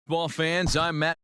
Ball fans, I'm Matt.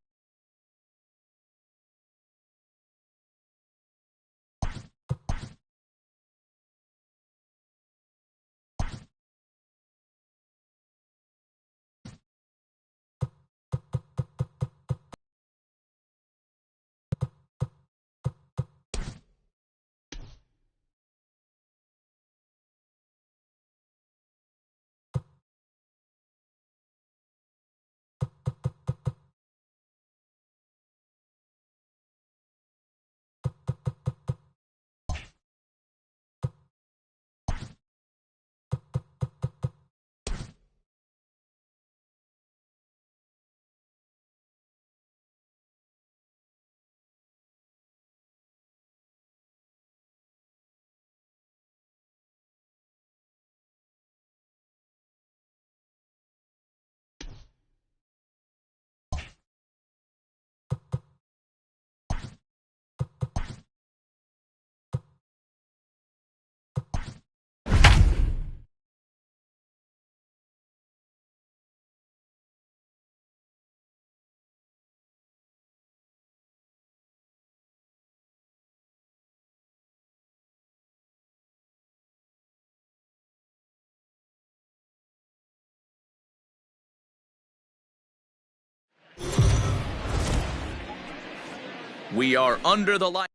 We are under the light.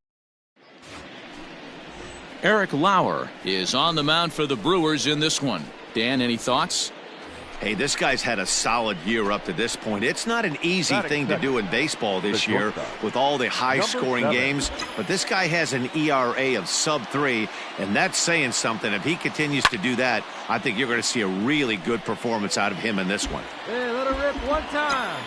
Eric Lauer is on the mound for the Brewers in this one. Dan, any thoughts? Hey, this guy's had a solid year up to this point. It's not an easy thing to do in baseball this year with all the high-scoring games, but this guy has an ERA of sub-3, and that's saying something. If he continues to do that, I think you're going to see a really good performance out of him in this one. Hey, let her rip one time.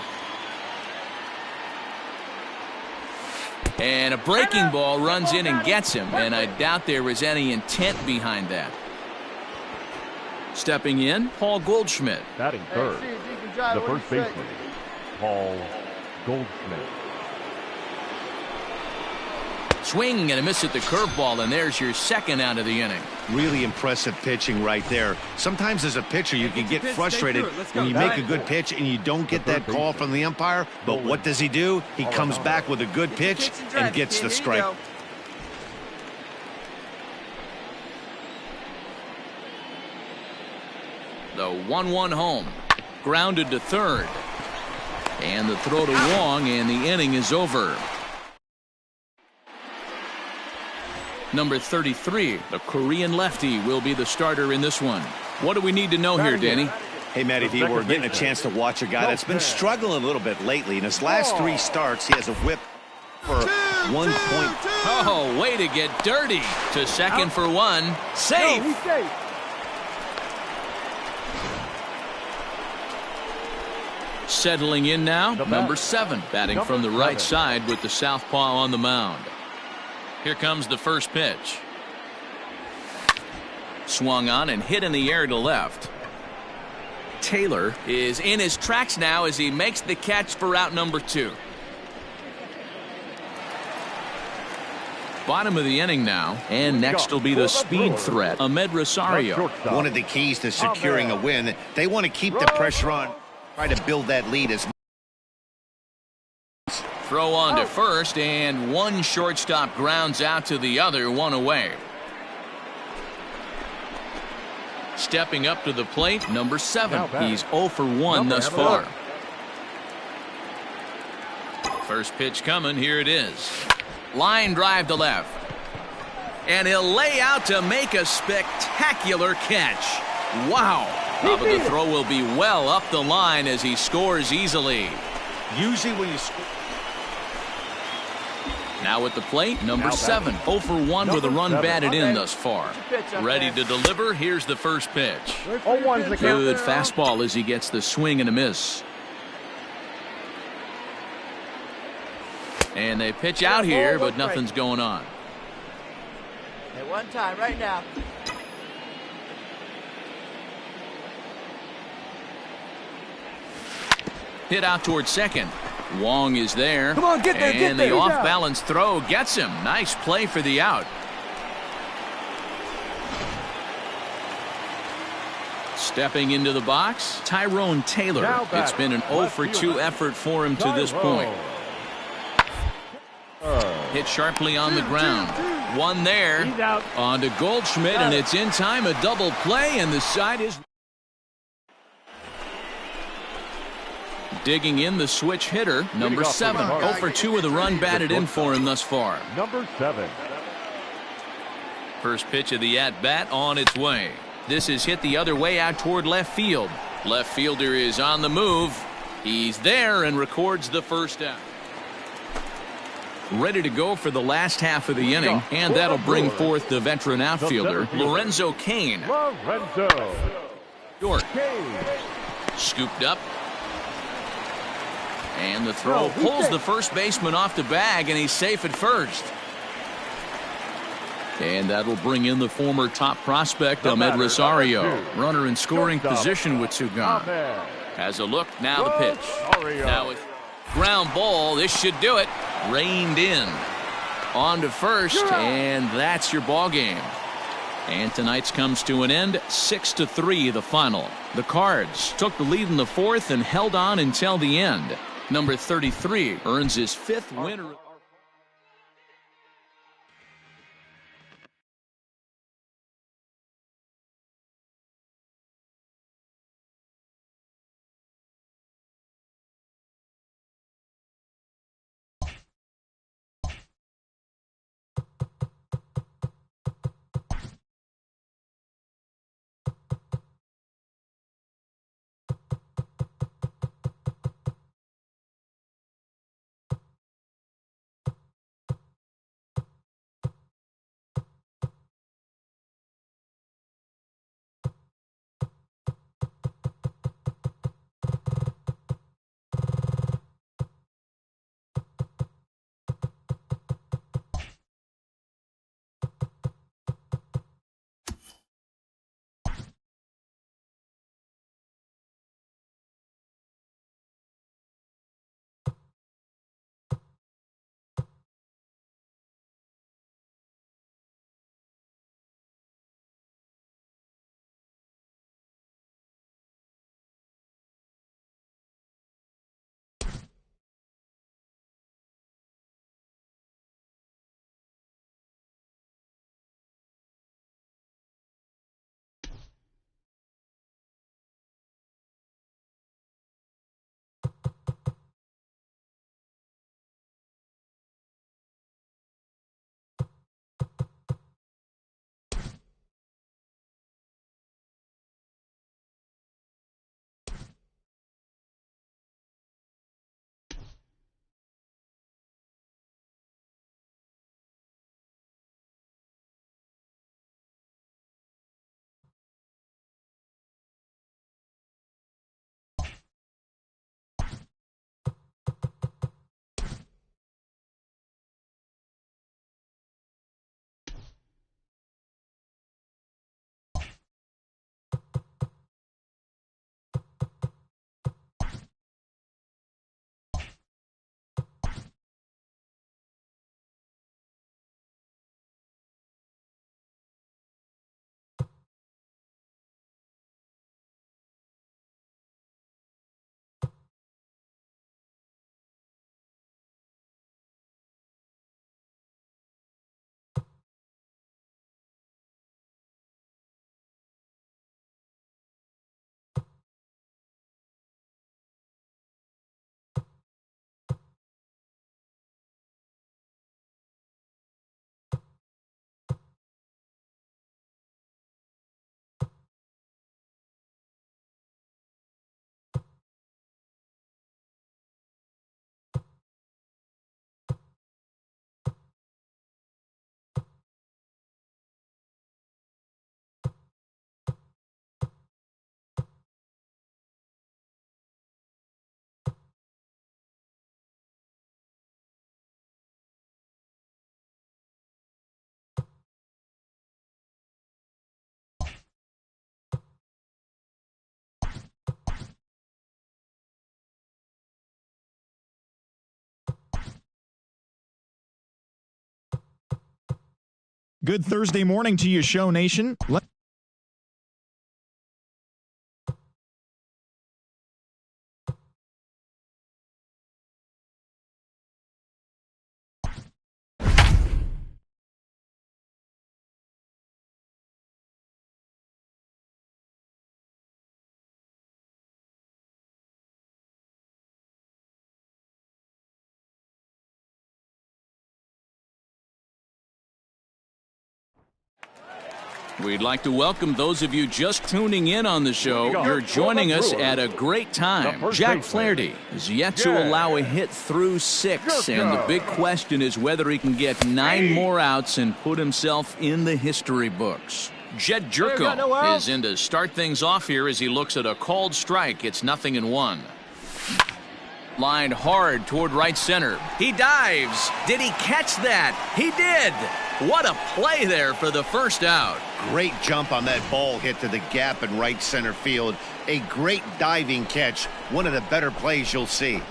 And a breaking ball runs in and gets him, and I doubt there was any intent behind that. Stepping in, Paul Goldschmidt. Batting third, the first baseman, Paul Goldschmidt. Swing and a miss at the curveball, and there's your second out of the inning. Really impressive pitching right there. Sometimes as a pitcher you can get frustrated when you make a good pitch and you don't get that call from the umpire, but what does he do? He comes back with a good pitch and gets the strike. The 1-1 home. Grounded to third. And the throw to Wong, and the inning is over. Number 33, the Korean lefty, will be the starter in this one. What do we need to know here, Danny? Hey, Matty, if we're getting a chance to watch a guy that's been struggling a little bit lately. In his last 3 starts, he has a whip for 1 point. Oh, way to get dirty. To second for 1. Safe. Settling in now, number 7, batting from the right side with the southpaw on the mound. Here comes the first pitch. Swung on and hit in the air to left. Taylor is in his tracks now as he makes the catch for out number 2. Bottom of the inning now, and next will be the speed threat, Ahmed Rosario. One of the keys to securing a win, they want to keep the pressure on, try to build that lead as Throw on to first, and one shortstop grounds out to the other, 1 away. Stepping up to the plate, number 7. He's 0 for 1 thus far. First pitch coming, here it is. Line drive to left. And he'll lay out to make a spectacular catch. Wow. Top of the throw will be well up the line as he scores easily. usually when you score. Now at the plate, number 7, 0 for 1 with a run batted in thus far. Ready to deliver. Here's the first pitch. Good fastball as he gets the swing and a miss. And they pitch out here, but nothing's going on. At one time, right now. Hit out towards second. Wong is there. Come on, get there, get there. And the off-balance throw gets him. Nice play for the out. Stepping into the box, Tyrone Taylor. It's been an 0 for 2 effort for him to this point. Hit sharply on the ground. One there. On to Goldschmidt, and it's in time. A double play, and the side is digging in the switch hitter, number 7. 0 for 2 with a run batted in for him thus far. Number 7. First pitch of the at-bat on its way. This is hit the other way out toward left field. Left fielder is on the move. He's there and records the first out. Ready to go for the last half of the inning, and that'll bring forth the veteran outfielder, Lorenzo Cain. Short. Scooped up. And the throw pulls the first baseman off the bag, and he's safe at first. And that'll bring in the former top prospect, Ahmed Rosario. Runner in scoring position with two gone. Has a look, now the pitch. Now it's ground ball, this should do it. Reined in. On to first, and that's your ball game. And tonight's comes to an end, 6-3 the final. The Cards took the lead in the fourth and held on until the end. Number 33 earns his 5th winner. Good Thursday morning to you, Show Nation. We'd like to welcome those of you just tuning in on the show. You're joining us at a great time. Jack Flaherty is yet to allow a hit through 6, and the big question is whether he can get 9 more outs and put himself in the history books. Jed Jerko is in to start things off here as he looks at a called strike. It's 0-1. Lined hard toward right center. He dives. Did he catch that? He did. What a play there for the first out. Great jump on that ball hit to the gap in right center field. A great diving catch. One of the better plays you'll see.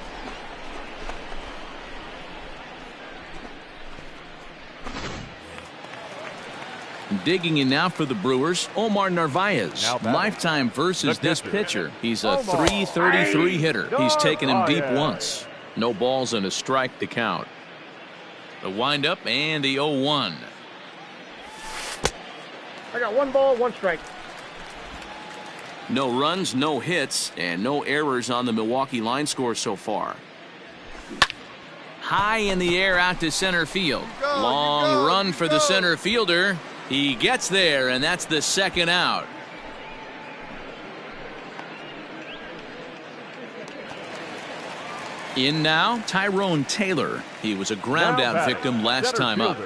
Digging in now for the Brewers, Omar Narvaez. Lifetime versus this pitcher. He's a .333 hitter. He's taken him deep once. No balls and a strike to count. The windup and the 0-1. I got 1 ball, 1 strike. No runs, no hits, and no errors on the Milwaukee line score so far. High in the air out to center field. Long run for the center fielder. He gets there, and that's the second out. In now, Tyrone Taylor. He was a ground-out victim last time up.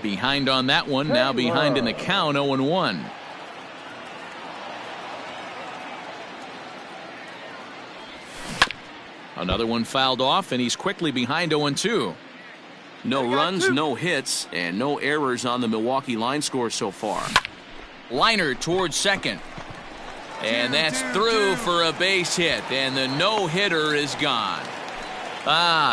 Behind on that one, now behind in the count, 0-1. Another one fouled off, and he's quickly behind 0-2. No runs, no hits, and no errors on the Milwaukee line score so far. Liner towards second. And that's through for a base hit, and the no-hitter is gone.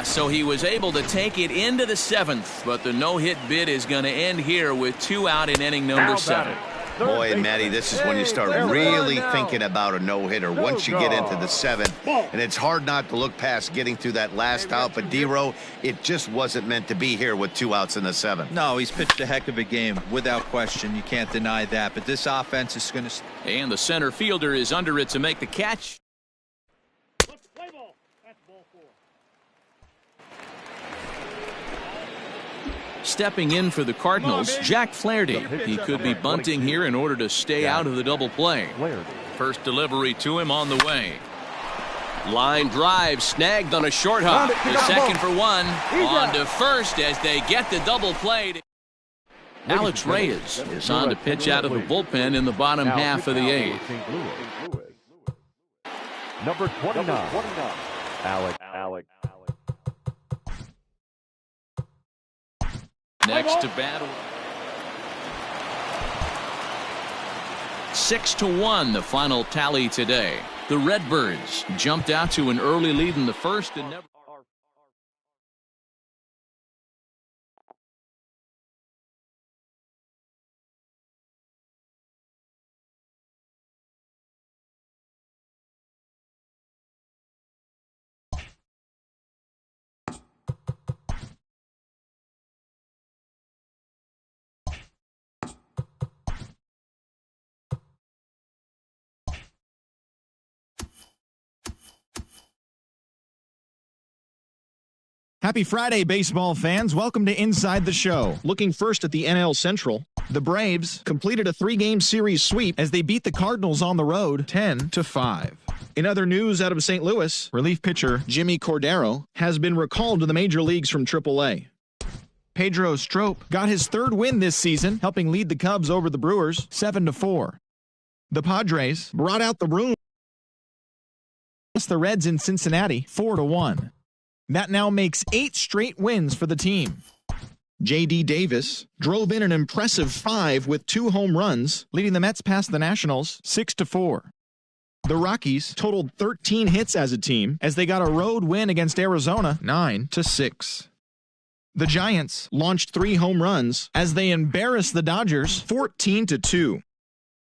So he was able to take it into the 7th, but the no-hit bid is going to end here with 2 out in inning number 7. Boy, Matty, this is when you start really thinking about a no-hitter. Once you get into the 7th, and it's hard not to look past getting through that last out. But D-Row, it just wasn't meant to be here with 2 outs in the 7th. No, he's pitched a heck of a game, without question. You can't deny that. But this offense is going to... And the center fielder is under it to make the catch. Stepping in for the Cardinals, Jack Flaherty. He could be bunting here in order to stay out of the double play. First delivery to him on the way. Line drive snagged on a short hop. To second for 1. On to first as they get the double play. Alex Reyes is on to pitch out of the bullpen in the bottom half of the 8th. Number 29. Alex. Next to battle. 6-1 the final tally today. The Redbirds jumped out to an early lead in the first and never. Happy Friday, baseball fans. Welcome to Inside the Show. Looking first at the NL Central, the Braves completed a 3-game series sweep as they beat the Cardinals on the road 10-5. In other news out of St. Louis, relief pitcher Jimmy Cordero has been recalled to the major leagues from AAA. Pedro Strop got his 3rd win this season, helping lead the Cubs over the Brewers 7-4. The Padres brought out the room against the Reds in Cincinnati 4-1. That now makes 8 straight wins for the team. J.D. Davis drove in an impressive 5 with 2 home runs, leading the Mets past the Nationals 6-4. The Rockies totaled 13 hits as a team as they got a road win against Arizona 9-6. The Giants launched 3 home runs as they embarrassed the Dodgers 14-2.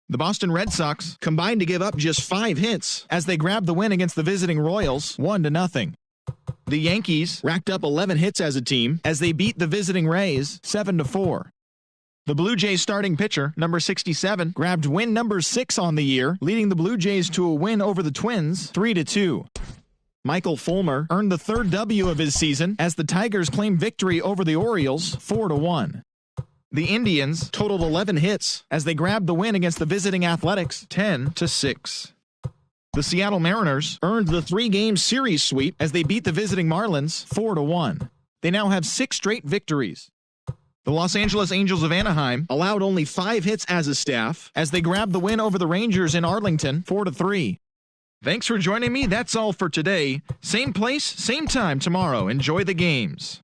The Boston Red Sox combined to give up just 5 hits as they grabbed the win against the visiting Royals 1-0. The Yankees racked up 11 hits as a team as they beat the visiting Rays 7-4. The Blue Jays starting pitcher, number 67, grabbed win number 6 on the year, leading the Blue Jays to a win over the Twins 3-2. Michael Fulmer earned the 3rd W of his season as the Tigers claimed victory over the Orioles 4-1. The Indians totaled 11 hits as they grabbed the win against the visiting Athletics 10-6. The Seattle Mariners earned the 3-game series sweep as they beat the visiting Marlins 4-1. They now have 6 straight victories. The Los Angeles Angels of Anaheim allowed only 5 hits as a staff as they grabbed the win over the Rangers in Arlington 4-3. Thanks for joining me. That's all for today. Same place, same time tomorrow. Enjoy the games.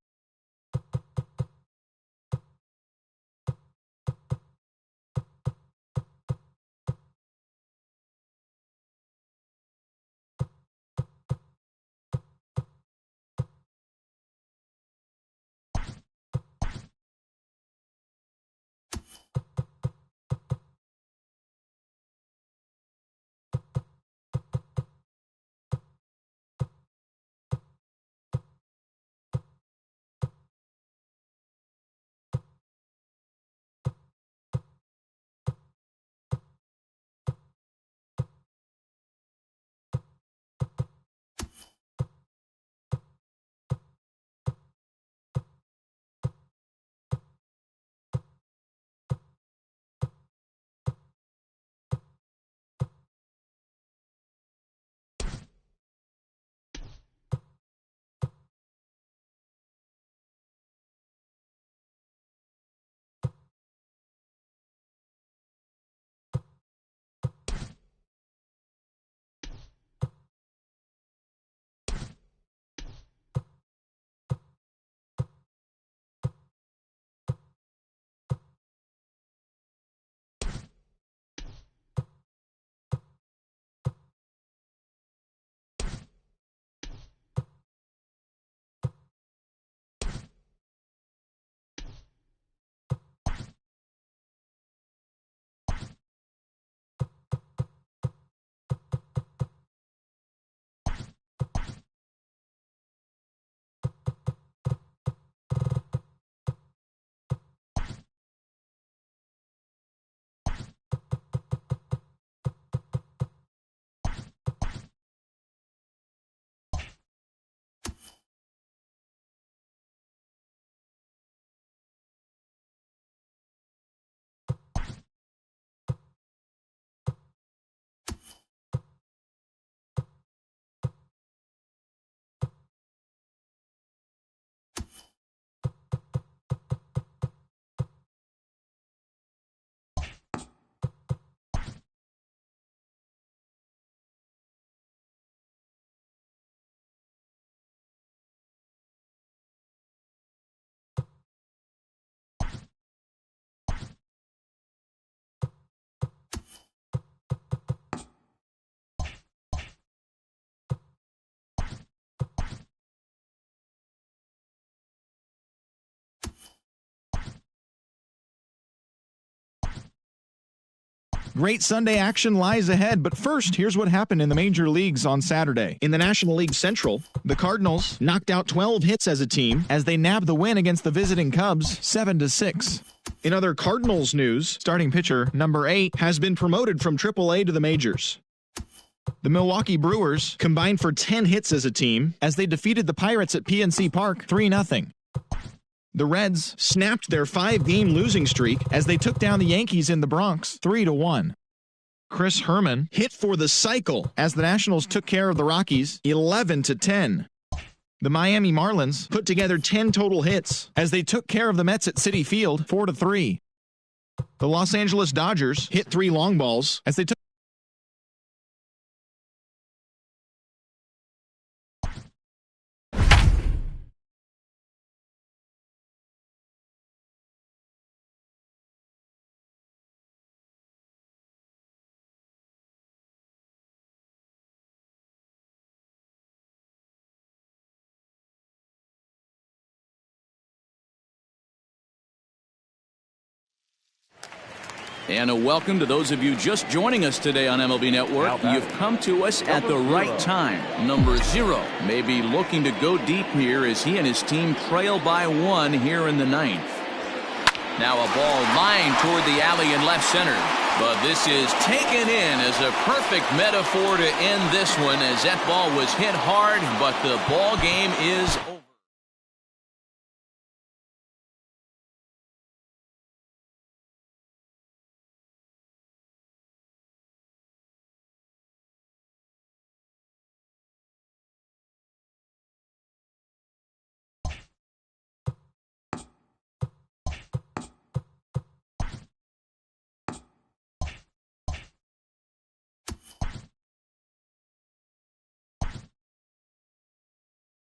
Great Sunday action lies ahead, but first, here's what happened in the major leagues on Saturday. In the National League Central, the Cardinals knocked out 12 hits as a team as they nabbed the win against the visiting Cubs 7-6. In other Cardinals news, starting pitcher number 8 has been promoted from AAA to the majors. The Milwaukee Brewers combined for 10 hits as a team as they defeated the Pirates at PNC Park 3-0. The Reds snapped their 5-game losing streak as they took down the Yankees in the Bronx 3-1. Chris Herman hit for the cycle as the Nationals took care of the Rockies 11-10. The Miami Marlins put together 10 total hits as they took care of the Mets at Citi Field 4-3. The Los Angeles Dodgers hit 3 long balls as they took And a welcome to those of you just joining us today on MLB Network. You've come to us at the right time. Number 0 may be looking to go deep here as he and his team trail by 1 here in the 9th. Now a ball lined toward the alley in left center. But this is taken in as a perfect metaphor to end this one as that ball was hit hard, but the ball game is over.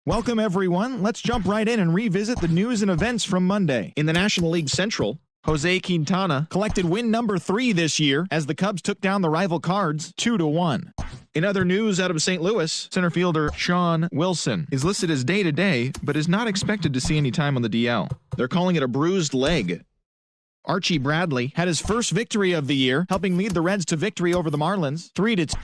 Welcome, everyone. Let's jump right in and revisit the news and events from Monday. In the National League Central, Jose Quintana collected win number 3 this year as the Cubs took down the rival Cards 2-1. In other news out of St. Louis, center fielder Sean Wilson is listed as day-to-day, but is not expected to see any time on the DL. They're calling it a bruised leg. Archie Bradley had his first victory of the year, helping lead the Reds to victory over the Marlins 3-2.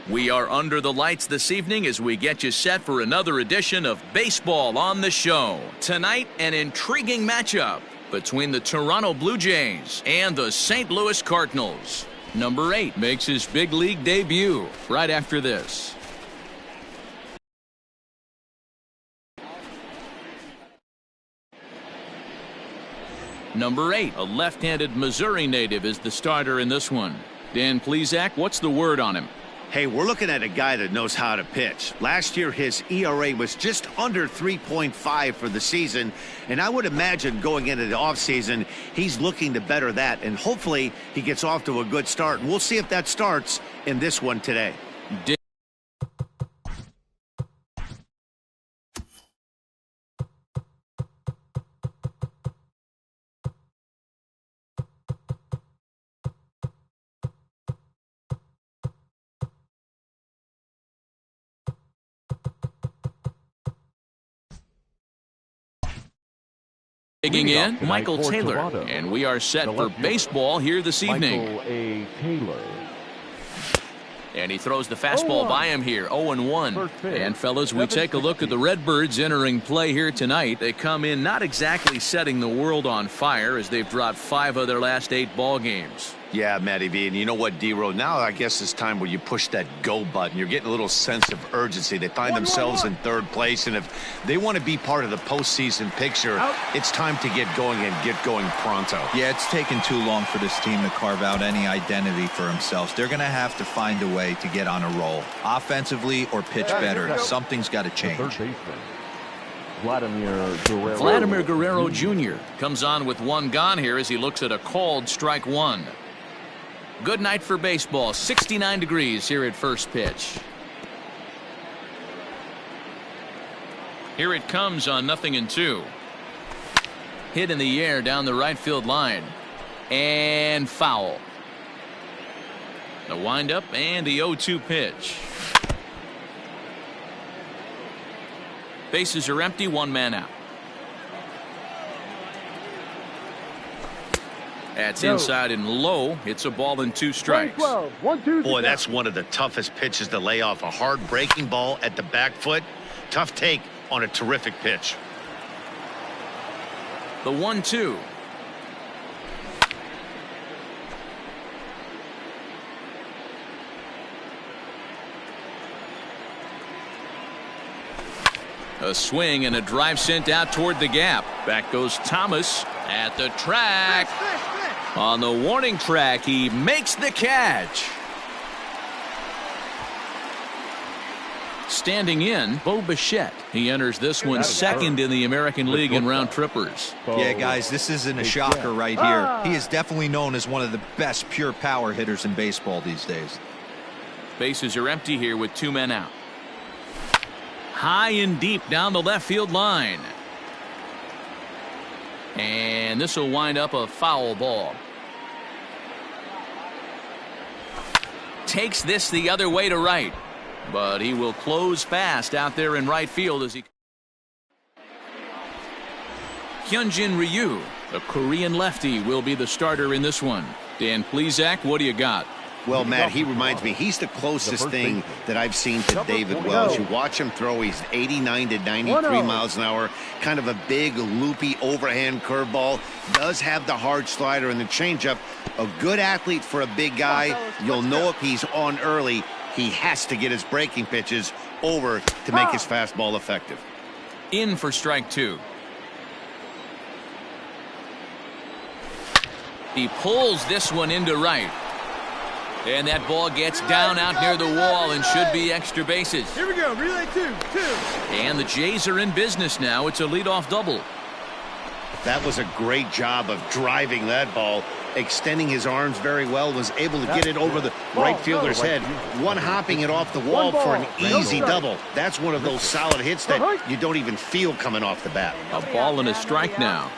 We are under the lights this evening as we get you set for another edition of Baseball on the Show. Tonight, an intriguing matchup between the Toronto Blue Jays and the St. Louis Cardinals. Number 8 makes his big league debut right after this. Number 8, a left-handed Missouri native, is the starter in this one. Dan Plesac, what's the word on him? Hey, we're looking at a guy that knows how to pitch. Last year, his ERA was just under 3.5 for the season, and I would imagine going into the offseason, he's looking to better that, and hopefully he gets off to a good start. And we'll see if that starts in this one today. Digging in, Michael Taylor, and we are set for baseball here this evening. Michael A. Taylor. And he throws the fastball by him here, 0-1. And fellas, we take a look at the Redbirds entering play here tonight. They come in not exactly setting the world on fire as they've dropped 5 of their last 8 ball games. Yeah, Matty V, and you know what, D-Row, now I guess it's time where you push that go button. You're getting a little sense of urgency. They find themselves in 3rd place, and if they want to be part of the postseason picture, it's time to get going and get going pronto. Yeah, it's taken too long for this team to carve out any identity for themselves. They're going to have to find a way to get on a roll, offensively or pitch better. Something's got to change. Third baseman, Vladimir Guerrero Jr. comes on with 1 gone here as he looks at a called strike 1. Good night for baseball. 69 degrees here at first pitch. Here it comes on 0-2. Hit in the air down the right field line. And foul. The windup and the 0-2 pitch. Bases are empty, 1 man out. That's inside and low. It's a ball and 2 strikes. Boy, that's one of the toughest pitches to lay off. A hard breaking ball at the back foot. Tough take on a terrific pitch. The 1-2. A swing and a drive sent out toward the gap. Back goes Thomas at the track. On the warning track, he makes the catch. Standing in, Bo Bichette. He enters this one 2nd in the American League in round trippers. Yeah, guys, this isn't a shocker right here. He is definitely known as one of the best pure power hitters in baseball these days. Bases are empty here with 2 men out. High and deep down the left field line. And this will wind up a foul ball. Takes this the other way to right. But he will close fast out there in right field as he... Hyunjin Ryu, the Korean lefty, will be the starter in this one. Dan Plesac, what do you got? Well, Matt, he reminds me, he's the closest thing that I've seen to David Wells. You watch him throw, he's 89 to 93 miles an hour, kind of a big, loopy, overhand curveball. Does have the hard slider and the changeup. A good athlete for a big guy. You'll know if he's on early, he has to get his breaking pitches over to make his fastball effective. In for strike 2. He pulls this one into right. And that ball gets down out near the wall and should be extra bases. Here we go. Relay 2. And the Jays are in business now. It's a leadoff double. That was a great job of driving that ball, extending his arms very well, was able to get it over the right fielder's head, one-hopping it off the wall for an easy double. That's one of those solid hits that you don't even feel coming off the bat. A ball and a strike now.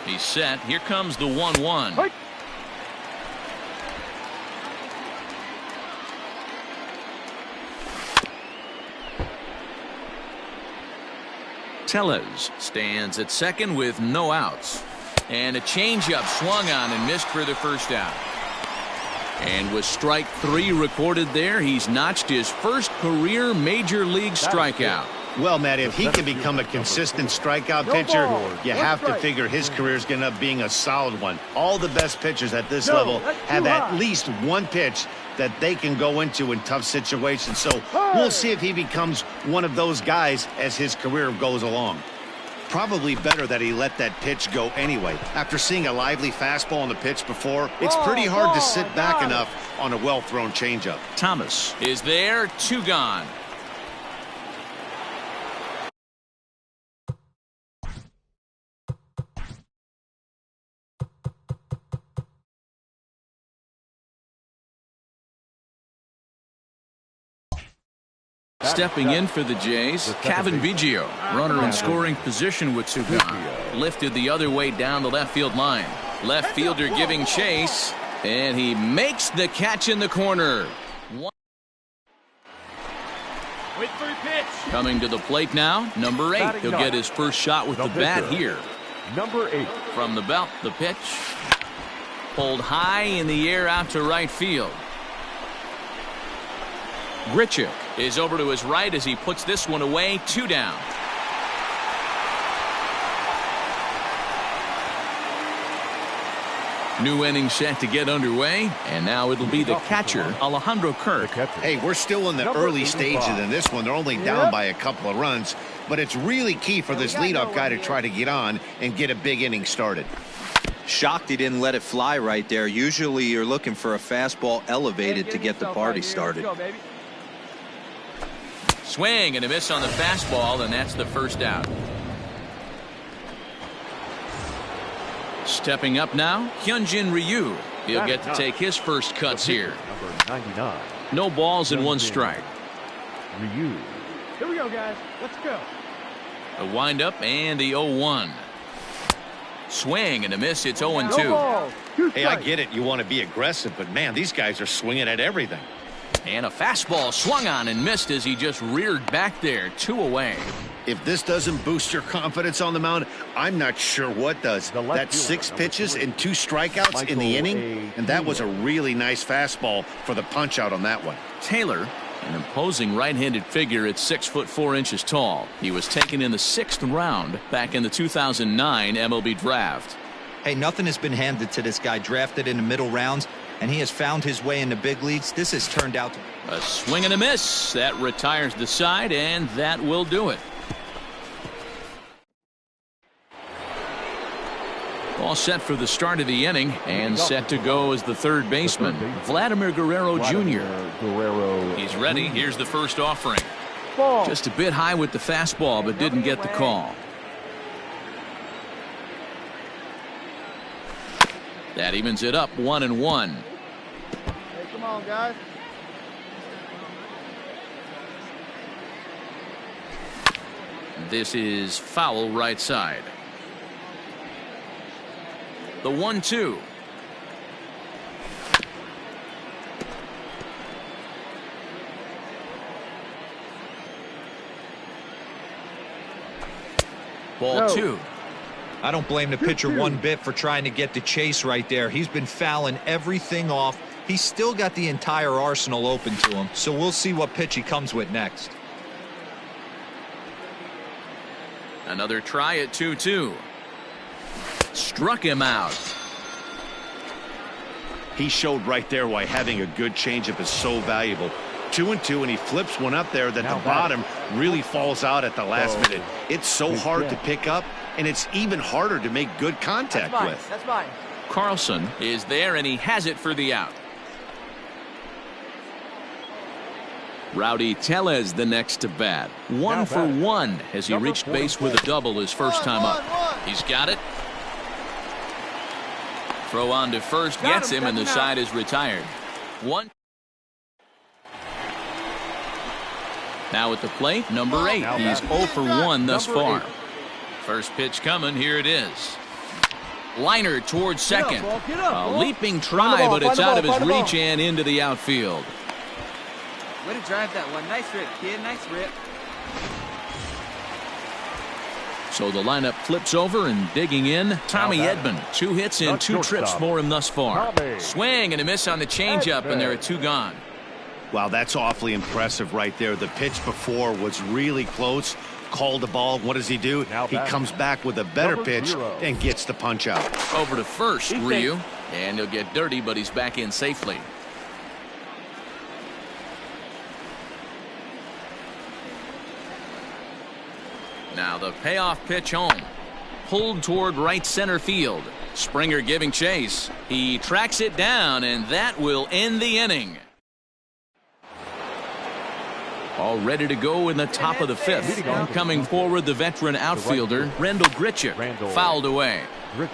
He's set. Here comes the 1-1. Tellez stands at second with no outs. And a changeup swung on and missed for the first out. And with strike 3 recorded there, he's notched his first career major league strikeout. Well, Matt, if he can become a consistent strikeout pitcher, you have to figure his career is going to being a solid one. All the best pitchers at this level have at least one pitch that they can go into in tough situations. So we'll see if he becomes one of those guys as his career goes along. Probably better that he let that pitch go anyway. After seeing a lively fastball on the pitch before, it's pretty hard to sit back enough on a well-thrown changeup. Thomas is there, 2 gone. Stepping in for the Jays, Kevin Biggio, runner in scoring position with Sugan. Lifted the other way down the left field line. Left fielder giving chase, and he makes the catch in the corner. Wait for your pitch. Coming to the plate now, number 8. He'll get his first shot with the bat here. Number 8. From the belt, the pitch. Pulled high in the air out to right field. Grichuk is over to his right as he puts this one away. 2 down. New inning set to get underway, and now it'll be the catcher, Alejandro Kirk. Hey, we're still in the early stages in this one. They're only down by a couple of runs, but it's really key for this leadoff guy to try to get on and get a big inning started. Shocked he didn't let it fly right there. Usually you're looking for a fastball elevated to get the party started. Swing and a miss on the fastball, and that's the first out. Stepping up now, Hyunjin Ryu. He'll get to take his first cuts here. Number 99. No balls and 1 strike. Ryu. Here we go, guys. Let's go. A windup and the 0-1. Swing and a miss. It's 0-2. Hey, I get it. You want to be aggressive, but man, these guys are swinging at everything. And a fastball swung on and missed as he just reared back there. 2 away. If this doesn't boost your confidence on the mound, I'm not sure what does. That's 6 pitches and 2 strikeouts in the inning, and that was a really nice fastball for the punch out on that one. Taylor, an imposing right-handed figure at 6 foot 4 inches tall. He was taken in the 6th round back in the 2009 MLB draft. Hey, nothing has been handed to this guy. Drafted in the middle rounds, and he has found his way in the big leagues. This has turned out to a swing and a miss. That retires the side, and that will do it. All set for the start of the inning, and set to go as the third baseman, Vladimir Guerrero Jr. He's ready. Here's the first offering. Just a bit high with the fastball, but didn't get the call. That evens it up, 1-1. Hey, come on, guys. This is foul right side. The 1-2. Ball 2. I don't blame the pitcher one bit for trying to get the chase right there. He's been fouling everything off. He's still got the entire arsenal open to him, so we'll see what pitch he comes with next. Another try at 2-2. Struck him out. He showed right there why having a good changeup is so valuable. 2-2, and he flips one up there that the bottom really falls out at the last minute. It's so hard to pick up, and it's even harder to make good contact with. That's mine. Carlson is there, and he has it for the out. Rowdy Tellez the next to bat. 1 for 1 as he reached base with a double his first time up. He's got it. Throw on to first gets him, and the side is retired. 1. Now at the plate, number 8. He's 0 for 1 thus far. First pitch coming. Here it is. Liner towards second. A leaping try, but it's out of his reach and into the outfield. Way to drive that one. Nice rip, kid. Nice rip. So the lineup flips over, and digging in, Tommy Edman. 2 hits and 2 trips for him thus far. Swing and a miss on the changeup, and there are 2 gone. Wow, that's awfully impressive right there. The pitch before was really close. Called the ball. What does he do? He comes back with a better pitch and gets the punch out. Over to first, Ryu. And he'll get dirty, but he's back in safely. Now the payoff pitch home. Pulled toward right center field. Springer giving chase. He tracks it down, and that will end the inning. All ready to go in the top of the 5th. Coming forward, the veteran outfielder, Rendell Grichuk. Fouled away. Hey,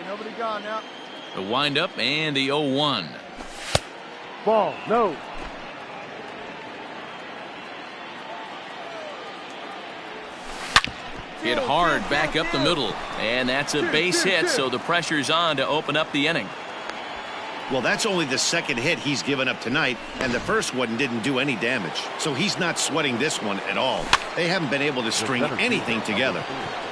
nobody gone now. The windup and the 0-1. Ball, no. Hit hard back up the middle. And that's a base hit, so the pressure's on to open up the inning. Well, that's only the second hit he's given up tonight, and the first one didn't do any damage. So he's not sweating this one at all. They haven't been able to string anything together.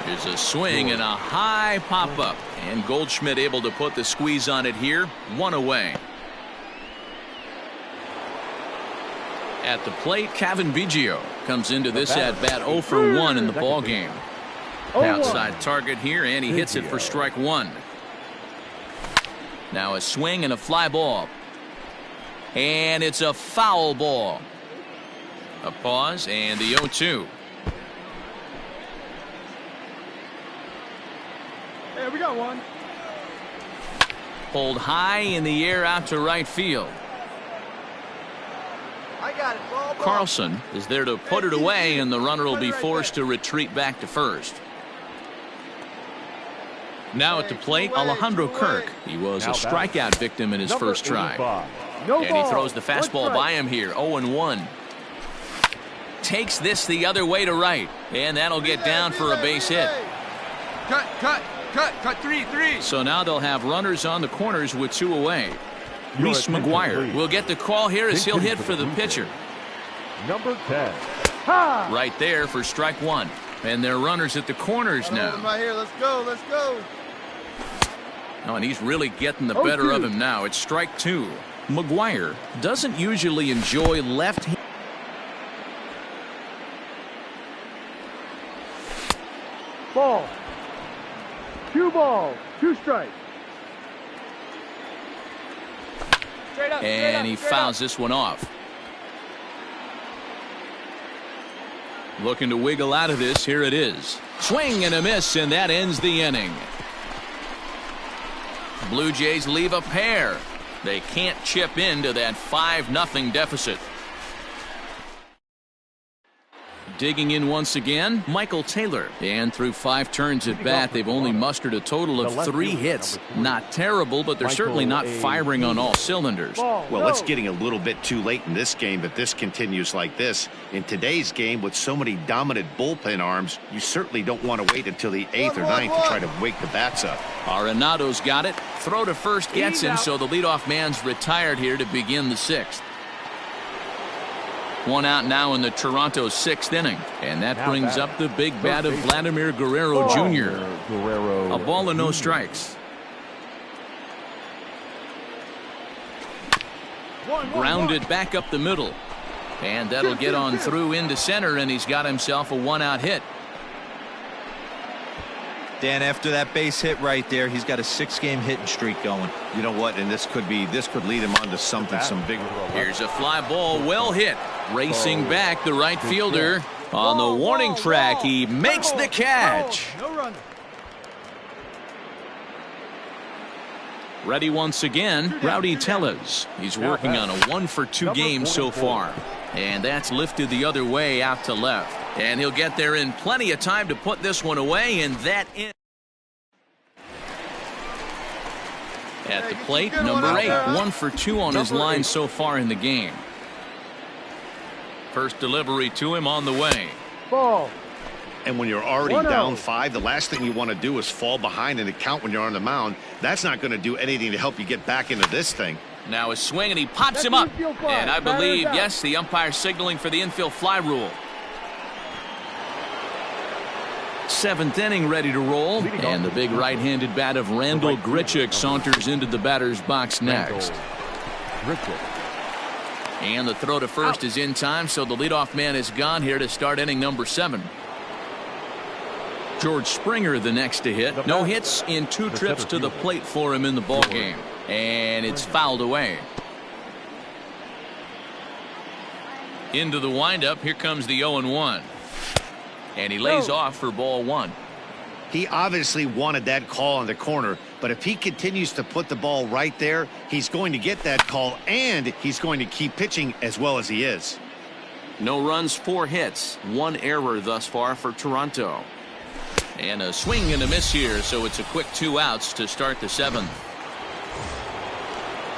Here's a swing and a high pop-up. And Goldschmidt able to put the squeeze on it here. 1 away. At the plate, Kevin Biggio comes into this at-bat 0 for 1 in the ballgame. Outside target here, and he hits it for strike 1. Now a swing and a fly ball. And it's a foul ball. A pause and the 0-2. Hey, we got one. Pulled high in the air out to right field. I got it. Ball. Carlson is there to put it away, and the runner will be forced to retreat back to first. Now at the plate, Alejandro Kirk. He was a strikeout victim in his first try. And he throws the fastball by him here. 0-1. Takes this the other way to right. And that'll get down for a base hit. Cut 3. So now they'll have runners on the corners with 2 away. Reese McGuire will get the call here as he'll hit for the pitcher. Number 10. Right there for strike 1. And they're runners at the corners now. Right here. Let's go. Let's go. Oh, and he's really getting the better of him now. It's strike 2. McGuire doesn't usually enjoy left. Ball. 2 balls, 2 strikes. And he fouls this one off. Looking to wiggle out of this. Here it is. Swing and a miss, and that ends the inning. Blue Jays leave a pair. They can't chip into that 5-0 deficit. Digging in once again, Michael Taylor. And through 5 turns at bat, they've only mustered a total of 3 hits. Not terrible, but they're certainly not firing on all cylinders. Well, it's getting a little bit too late in this game if this continues like this. In today's game, with so many dominant bullpen arms, you certainly don't want to wait until the 8th or 9th to try to wake the bats up. Arenado's got it. Throw to first gets him, so the leadoff man's retired here to begin the 6th. 1 out now in the Toronto 6th inning. And that brings up the big bat of Vladimir Guerrero Jr. A ball and no strikes. Grounded back up the middle. And that'll get on through into center, and he's got himself a one-out hit. Dan, after that base hit right there, he's got a 6-game hitting streak going. You know what? And this could lead him on to something, some big. Here's a fly ball, well hit. Racing back, the right fielder on the warning track. He makes the catch. No run. Ready once again, Rowdy Tellez. He's working on a 1-for-2 game so far. And that's lifted the other way out to left. And he'll get there in plenty of time to put this one away, and that in. At the plate, number 8, 1-for-2 on his line so far in the game. First delivery to him on the way. Ball. And when you're already down 5, the last thing you want to do is fall behind in the count when you're on the mound. That's not going to do anything to help you get back into this thing. Now a swing, and he pops him up. And I believe, yes, the umpire signaling for the infield fly rule. 7th inning ready to roll. And the big right-handed bat of Randall Grichuk saunters into the batter's box next. And the throw to first is in time, so the leadoff man is gone here to start inning number 7. George Springer the next to hit. No hits in 2 trips to the plate for him in the ballgame. And it's fouled away. Into the windup. Here comes the 0-1. And he lays off for ball 1. He obviously wanted that call on the corner, but if he continues to put the ball right there, he's going to get that call, and he's going to keep pitching as well as he is. No runs, 4 hits, 1 error thus far for Toronto. And a swing and a miss here, so it's a quick 2 outs to start the 7th.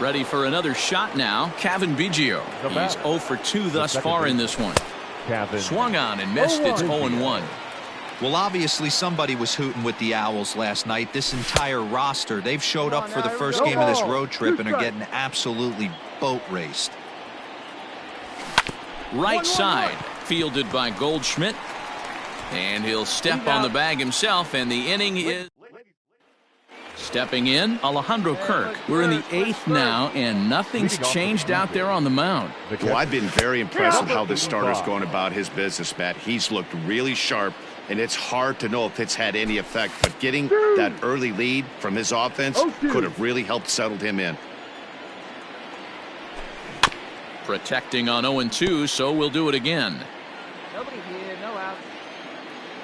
Ready for another shot now, Cavan Biggio. He's 0 for 2 thus far in this one. Swung on and missed. It's 0-1. Well, obviously somebody was hooting with the Owls last night. This entire roster, they've showed up for the first game of this road trip and are getting absolutely boat raced. Right side, fielded by Goldschmidt. And he'll step on the bag himself, and the inning is stepping in, Alejandro Kirk. We're in the 8th now, and nothing's changed out there on the mound. Well, I've been very impressed with how this starter's going about his business, Matt. He's looked really sharp, and it's hard to know if it's had any effect, but getting that early lead from his offense could have really helped settle him in. Protecting on 0-2, so we'll do it again. Nobody here, no out.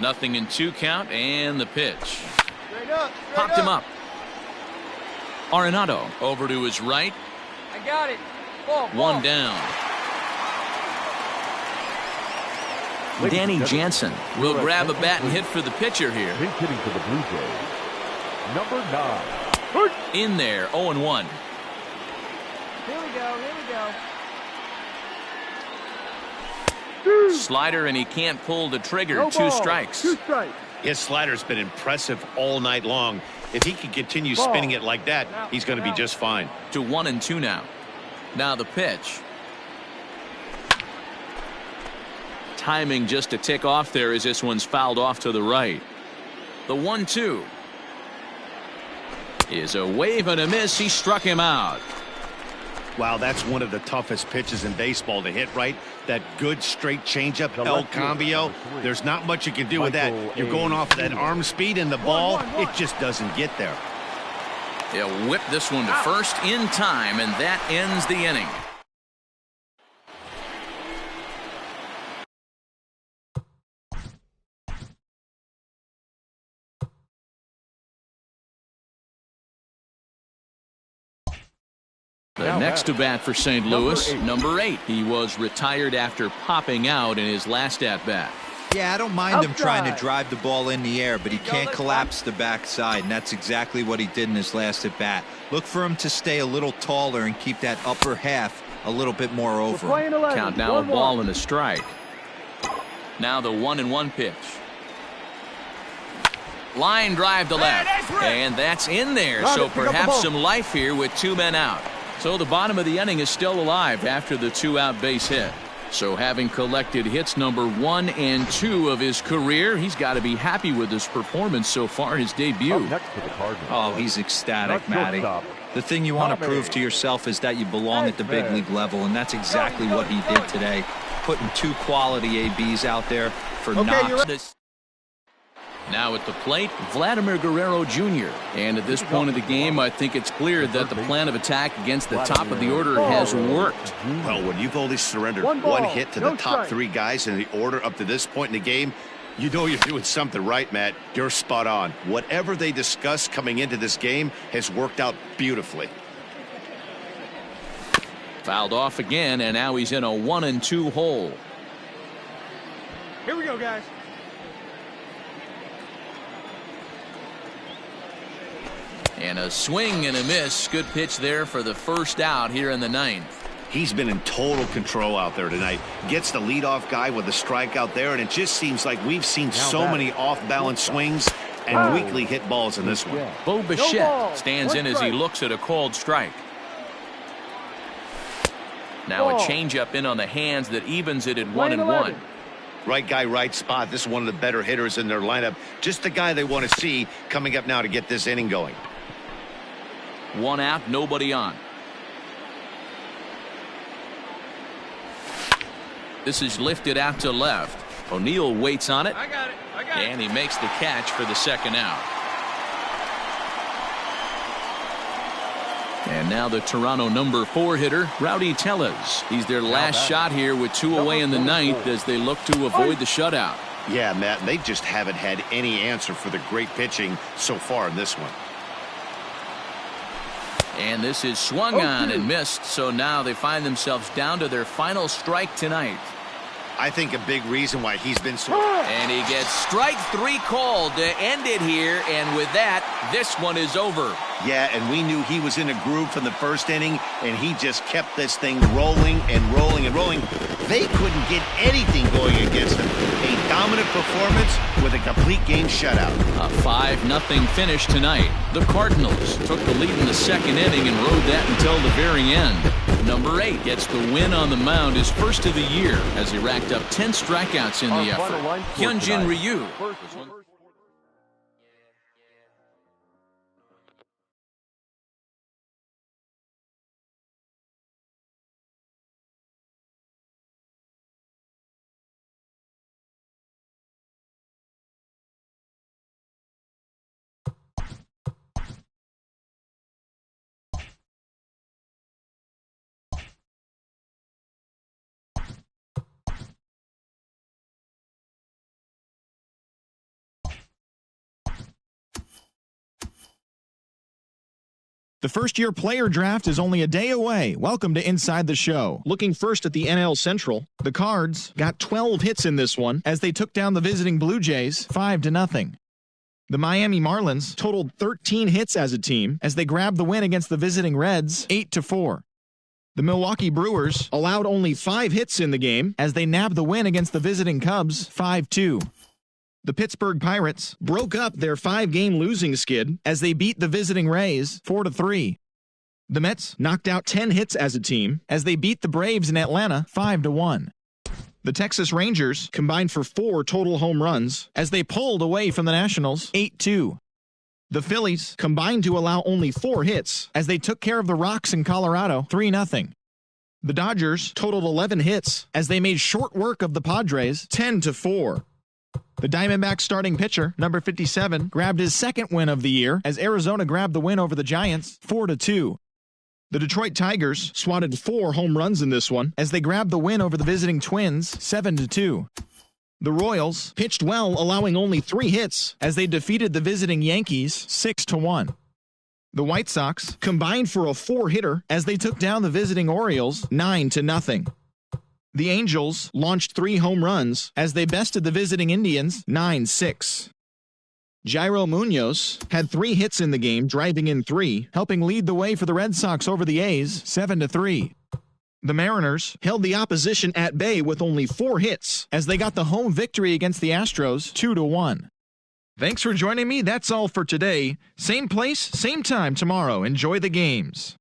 Nothing in 2 count, and the pitch. Straight up. Popped him up. Arenado over to his right. I got it. Ball. 1 down. Danny Jansen will grab a bat and hit for the pitcher here. He's hitting for the Blue Jays. Number 9. In there, 0-1. Here we go. Here we go. Slider, and he can't pull the trigger. No 2 ball. strikes. 2 strikes. His slider's been impressive all night long. If he can continue spinning it like that, he's going to be just fine. To 1-2 now. Now the pitch. Timing just a tick off there as this one's fouled off to the right. The 1-2 is a wave and a miss. He struck him out. Wow, that's one of the toughest pitches in baseball to hit right. That good straight changeup, El Cambio. There's not much you can do with that. You're going off of that arm speed, and the ball, it just doesn't get there. He'll whip this one to first in time, and that ends the inning. The next to bat for St. Louis, number 8. He was retired after popping out in his last at-bat. Yeah, I don't mind him trying to drive the ball in the air, but he can't collapse the backside, and that's exactly what he did in his last at-bat. Look for him to stay a little taller and keep that upper half a little bit more over him. Count now, a ball and a strike. Now the 1-1 pitch. Line drive to left, and that's in there, so perhaps some life here with 2 men out. So the bottom of the inning is still alive after the 2-out base hit. So having collected hits number 1 and 2 of his career, he's got to be happy with his performance so far, his debut. Next to the Cardinals. Oh, he's ecstatic, Matty. The thing you want to prove to yourself is that you belong at the big league level, and that's exactly what he did today, putting 2 quality ABs out there for knocks. Now at the plate, Vladimir Guerrero Jr. And at this point of the game, I think it's clear that the plan of attack against the top of the order has worked. Well, when you've only surrendered one hit to the top 3 guys in the order up to this point in the game, you know you're doing something right, Matt. You're spot on. Whatever they discussed coming into this game has worked out beautifully. Fouled off again, and now he's in a 1-2 hole. Here we go, guys. And a swing and a miss. Good pitch there for the first out here in the 9th. He's been in total control out there tonight. Gets the leadoff guy with a strikeout there, and it just seems like we've seen so many off-balance swings and weakly hit balls in this one. Bo Bichette stands in as he looks at a called strike. Now a changeup in on the hands that evens it at 1-1. Right guy, right spot. This is one of the better hitters in their lineup. Just the guy they want to see coming up now to get this inning going. 1 out, nobody on. This is lifted out to left. O'Neill waits on it. I got it. And he makes the catch for the second out. And now the Toronto number 4 hitter, Rowdy Tellez. He's their last shot here with 2 away in the 9th as they look to avoid the shutout. Yeah, Matt, they just haven't had any answer for the great pitching so far in this one. And this is swung on and missed, so now they find themselves down to their final strike tonight. I think a big reason why he's been so... And he gets strike 3 called to end it here, and with that, this one is over. Yeah, and we knew he was in a groove from the first inning, and he just kept this thing rolling and rolling and rolling. They couldn't get anything going against him. A dominant performance with a complete game shutout. A 5-0 finish tonight. The Cardinals took the lead in the second inning and rode that until the very end. Number 8 gets the win on the mound, his first of the year, as he racked up 10 strikeouts in the effort. Hyunjin Ryu. The first-year player draft is only a day away. Welcome to Inside the Show. Looking first at the NL Central, the Cards got 12 hits in this one as they took down the visiting Blue Jays 5-0. The Miami Marlins totaled 13 hits as a team as they grabbed the win against the visiting Reds 8-4. The Milwaukee Brewers allowed only 5 hits in the game as they nabbed the win against the visiting Cubs 5-2. The Pittsburgh Pirates broke up their 5-game losing skid as they beat the visiting Rays 4-3. The Mets knocked out 10 hits as a team as they beat the Braves in Atlanta 5-1. The Texas Rangers combined for 4 total home runs as they pulled away from the Nationals 8-2. The Phillies combined to allow only 4 hits as they took care of the Rocks in Colorado 3-0. The Dodgers totaled 11 hits as they made short work of the Padres 10-4. The Diamondbacks starting pitcher, number 57, grabbed his second win of the year as Arizona grabbed the win over the Giants 4-2. The Detroit Tigers swatted 4 home runs in this one as they grabbed the win over the visiting Twins 7-2. The Royals pitched well, allowing only 3 hits as they defeated the visiting Yankees 6-1. The White Sox combined for a 4-hitter as they took down the visiting Orioles 9-0. The Angels launched 3 home runs as they bested the visiting Indians 9-6. Jairo Munoz had 3 hits in the game, driving in 3, helping lead the way for the Red Sox over the A's 7-3. The Mariners held the opposition at bay with only 4 hits as they got the home victory against the Astros 2-1. Thanks for joining me. That's all for today. Same place, same time tomorrow. Enjoy the games.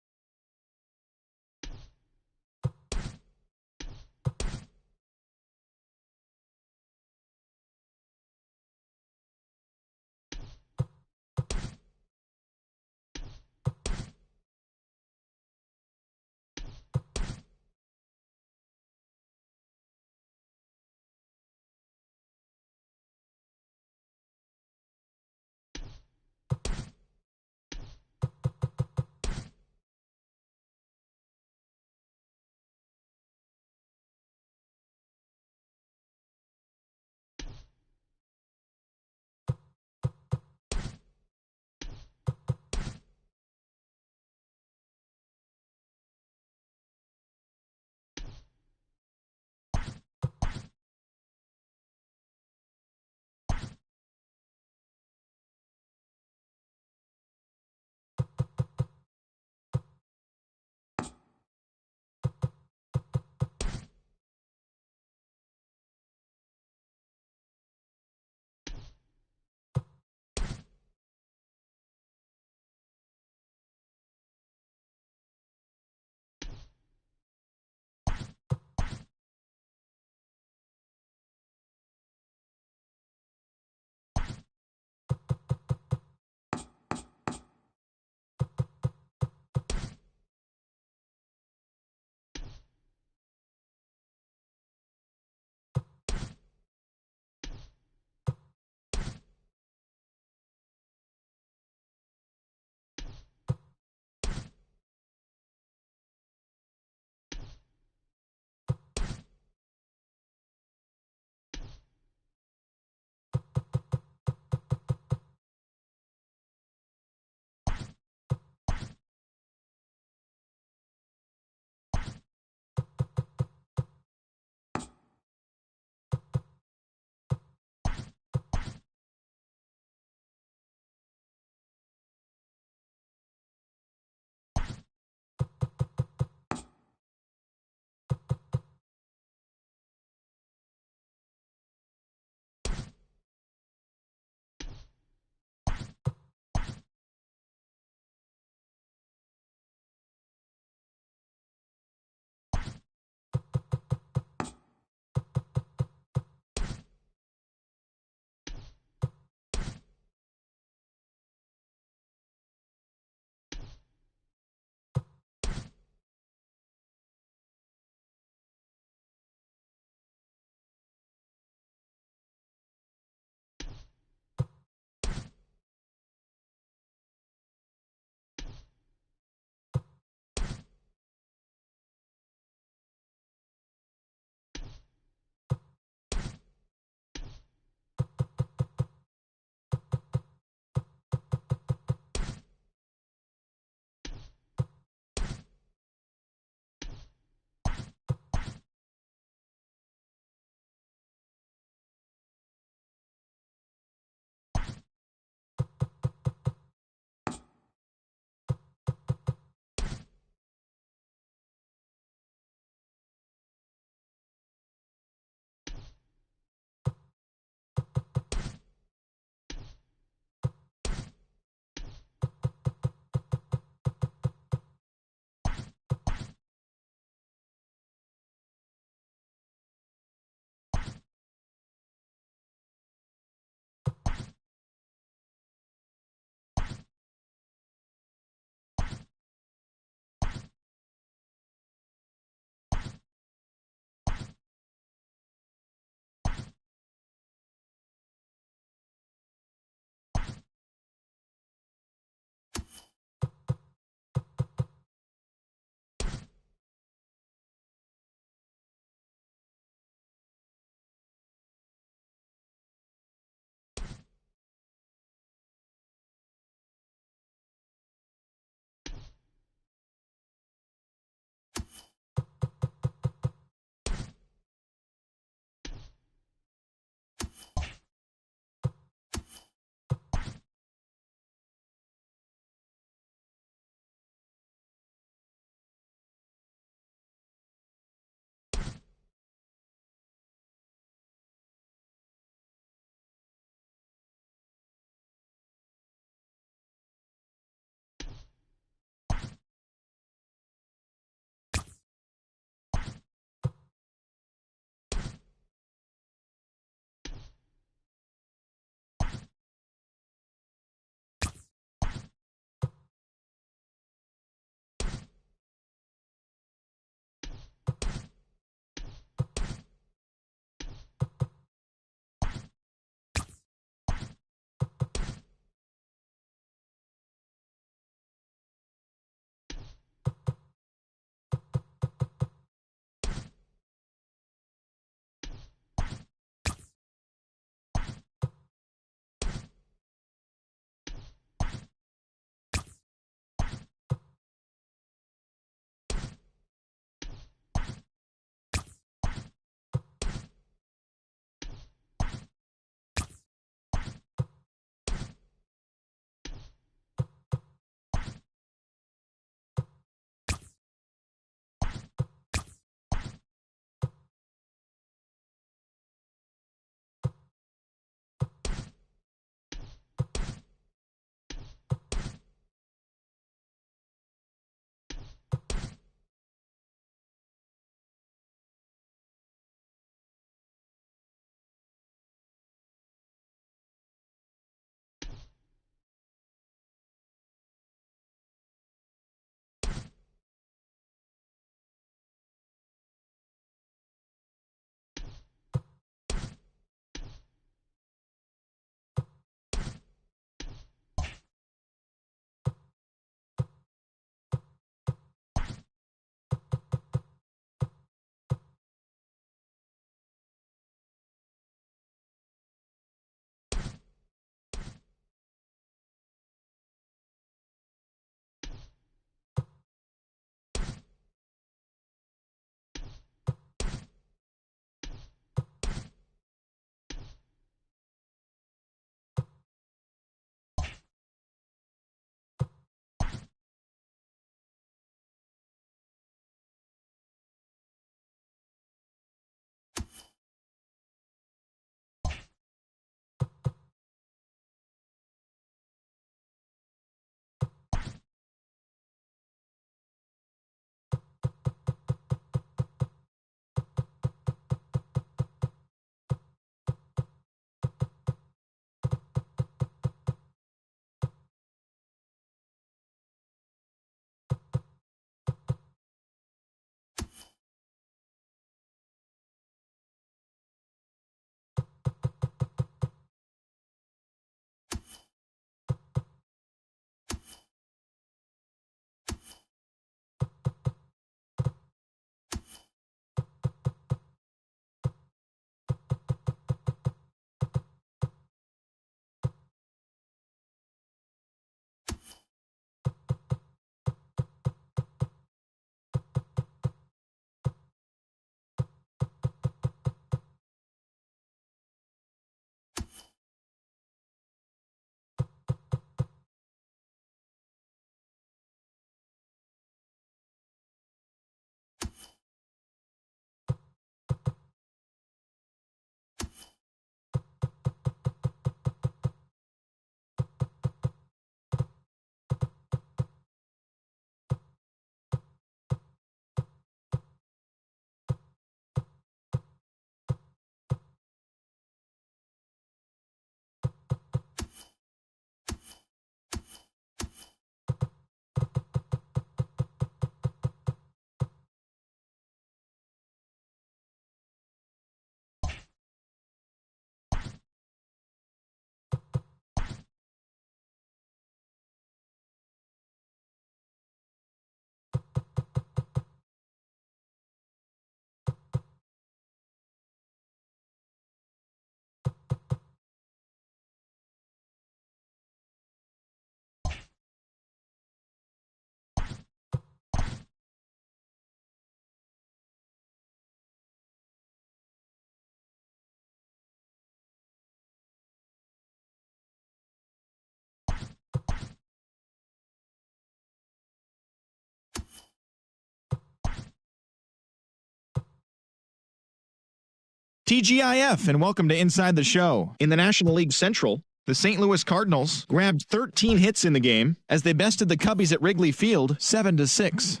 TGIF, and welcome to Inside the Show. In the National League Central, the St. Louis Cardinals grabbed 13 hits in the game as they bested the Cubbies at Wrigley Field 7-6.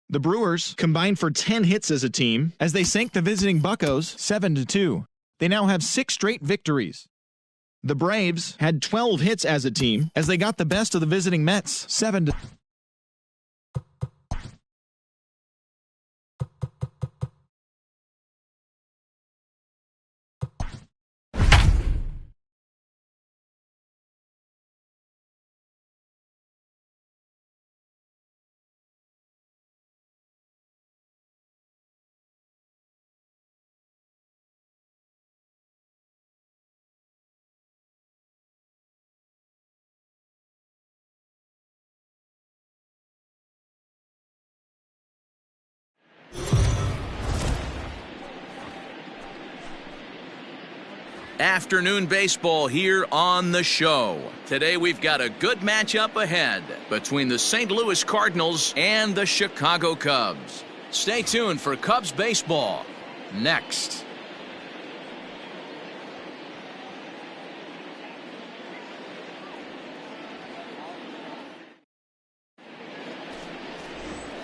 The Brewers combined for 10 hits as a team as they sank the visiting Buccos 7-2. They now have 6 straight victories. The Braves had 12 hits as a team as they got the best of the visiting Mets 7-2. Afternoon baseball here on the show. Today we've got a good matchup ahead between the St. Louis Cardinals and the Chicago Cubs. Stay tuned for Cubs baseball next.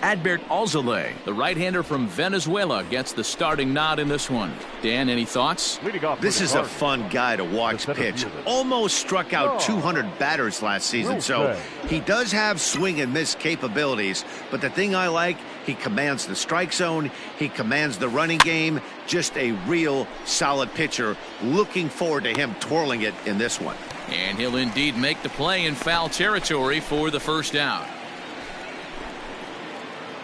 Adbert Alzolay, the right-hander from Venezuela, gets the starting nod in this one. Dan, any thoughts? This is a fun guy to watch pitch. Almost struck out 200 batters last season, so he does have swing and miss capabilities. But the thing I like, he commands the strike zone, he commands the running game. Just a real solid pitcher. Looking forward to him twirling it in this one. And he'll indeed make the play in foul territory for the first out.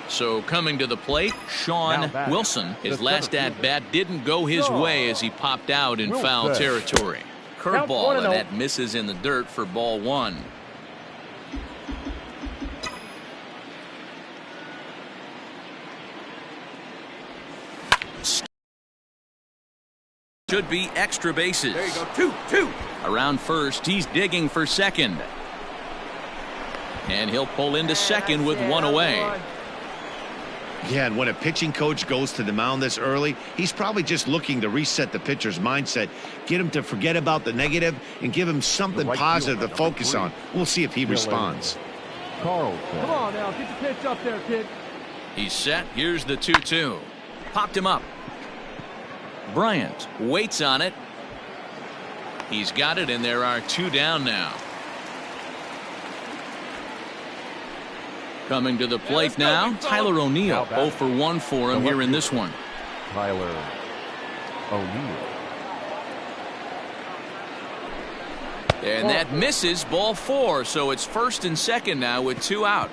So coming to the plate, Sean Wilson. His last at-bat didn't go his way as he popped out in foul territory. Curveball, and that misses in the dirt for ball one. Should be extra bases. There you go, two. Around first, he's digging for second. And he'll pull into second with one away. Yeah, and when a pitching coach goes to the mound this early, he's probably just looking to reset the pitcher's mindset, get him to forget about the negative, and give him something positive to focus on. We'll see if he responds. Come on now, get your pitch up there, kid. He's set. Here's the 2-2. Popped him up. Bryant waits on it. He's got it, and there are 2 down now. Coming to the plate now, Tyler O'Neill. 0 for 1 for him here in this one. Tyler O'Neill. And that misses, ball 4, so it's first and second now with 2 out.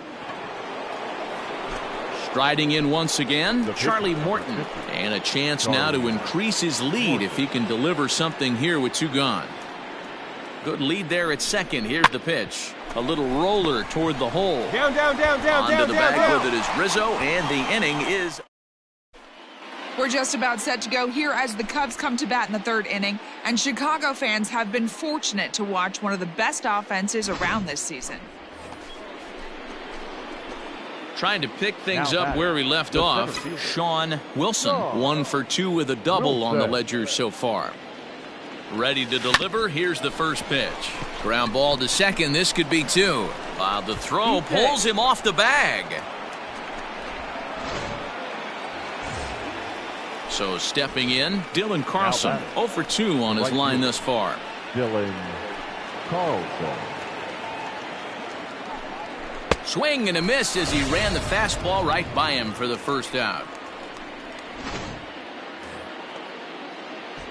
Striding in once again, Charlie Morton. And a chance now to increase his lead if he can deliver something here with 2 gone. Good lead there at second. Here's the pitch. A little roller toward the hole. Down. Onto the bag with it is Rizzo, and the inning is. We're just about set to go here as the Cubs come to bat in the 3rd inning, and Chicago fans have been fortunate to watch one of the best offenses around this season. Trying to pick things up where we left off, Sean Wilson. 1 for 2 with a double on the ledger so far. Ready to deliver. Here's the first pitch. Ground ball to second. This could be 2. The throw pulls him off the bag. So stepping in, Dylan Carlson. 0 for 2 on his line thus far. Dylan Carlson. Swing and a miss as he ran the fastball right by him for the first out.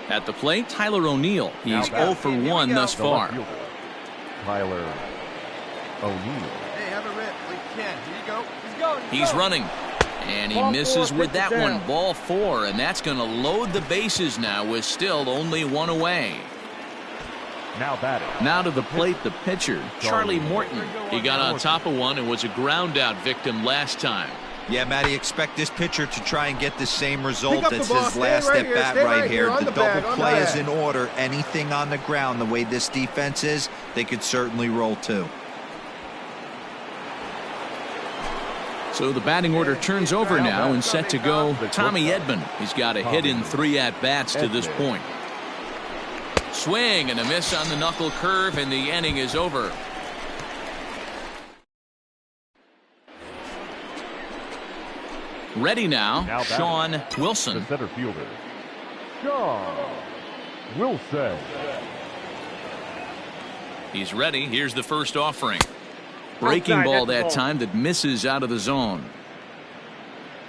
At the plate, Tyler O'Neill. He's 0 for 1 thus far. Tyler O'Neill. Hey, have a rip. Here you go. He's going. He's running. And he misses with that one. Ball 4. And that's going to load the bases now with still only 1 away. Now batting. Now to the plate, the pitcher, Charlie Morton. He got on top of one and was a ground out victim last time. Yeah, Matty, expect this pitcher to try and get the same result as his last at bat right here. The double play is in order. Anything on the ground, the way this defense is, they could certainly roll 2. So the batting order turns over now and set to go Tommy Edman. He's got a hit in 3 at-bats to this point. Swing and a miss on the knuckle curve, and the inning is over. Ready now Sean Wilson. The center fielder, Sean Wilson. He's ready. Here's the first offering. Breaking ball that time that misses out of the zone.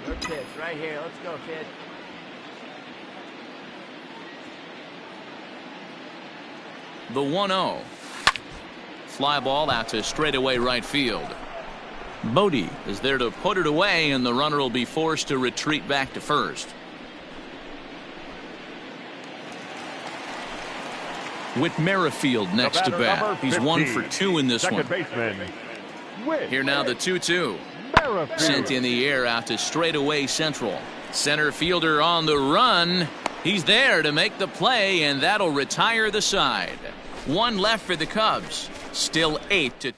Good pitch right here. Let's go, kid. The 1-0. Fly ball out to straightaway right field. Bodie is there to put it away, and the runner will be forced to retreat back to first. Whit Merrifield next to bat. He's 1 for 2 in this one. Here now the 2-2. Sent in the air out to straightaway central. Center fielder on the run. He's there to make the play, and that'll retire the side. 1 left for the Cubs. Still 8-2.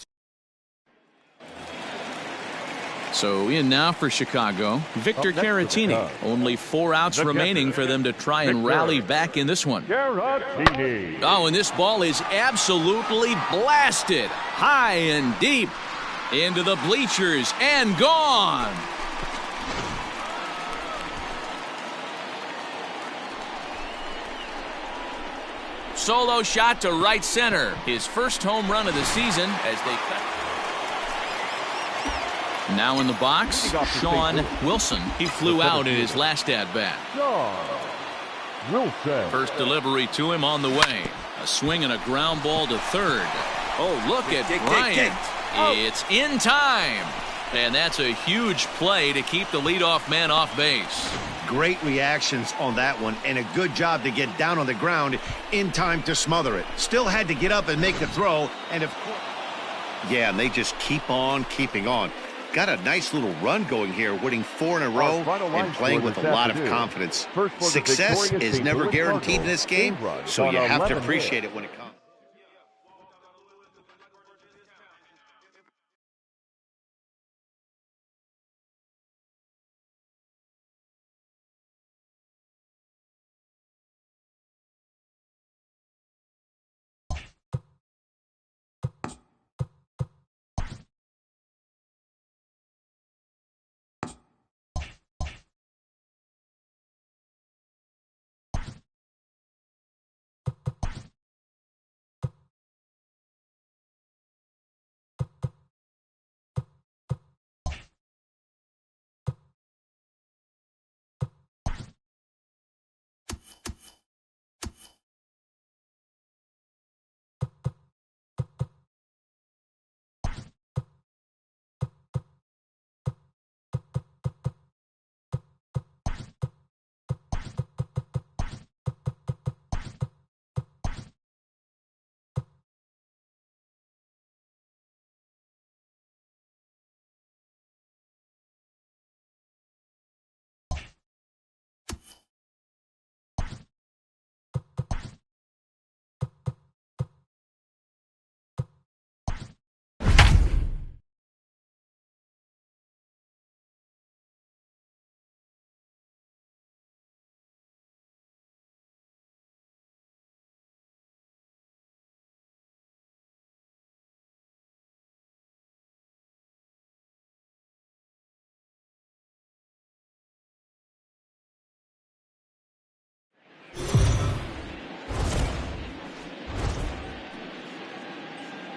So in now for Chicago, Victor Caratini. Only 4 outs remaining for them to try and rally back in this one. Oh, and this ball is absolutely blasted high and deep into the bleachers and gone. Solo shot to right center. His first home run of the season as they cut. Now in the box, Sean Wilson. He flew out in his last at-bat. First delivery to him on the way. A swing and a ground ball to third. Oh, look at Bryant. It's in time. And that's a huge play to keep the leadoff man off base. Great reactions on that one, and a good job to get down on the ground in time to smother it. Still had to get up and make the throw, and of course, yeah, and they just keep on keeping on. Got a nice little run going here, winning 4 in a row and playing with a lot of confidence. Success is never guaranteed in this game, so you have to appreciate it when it comes.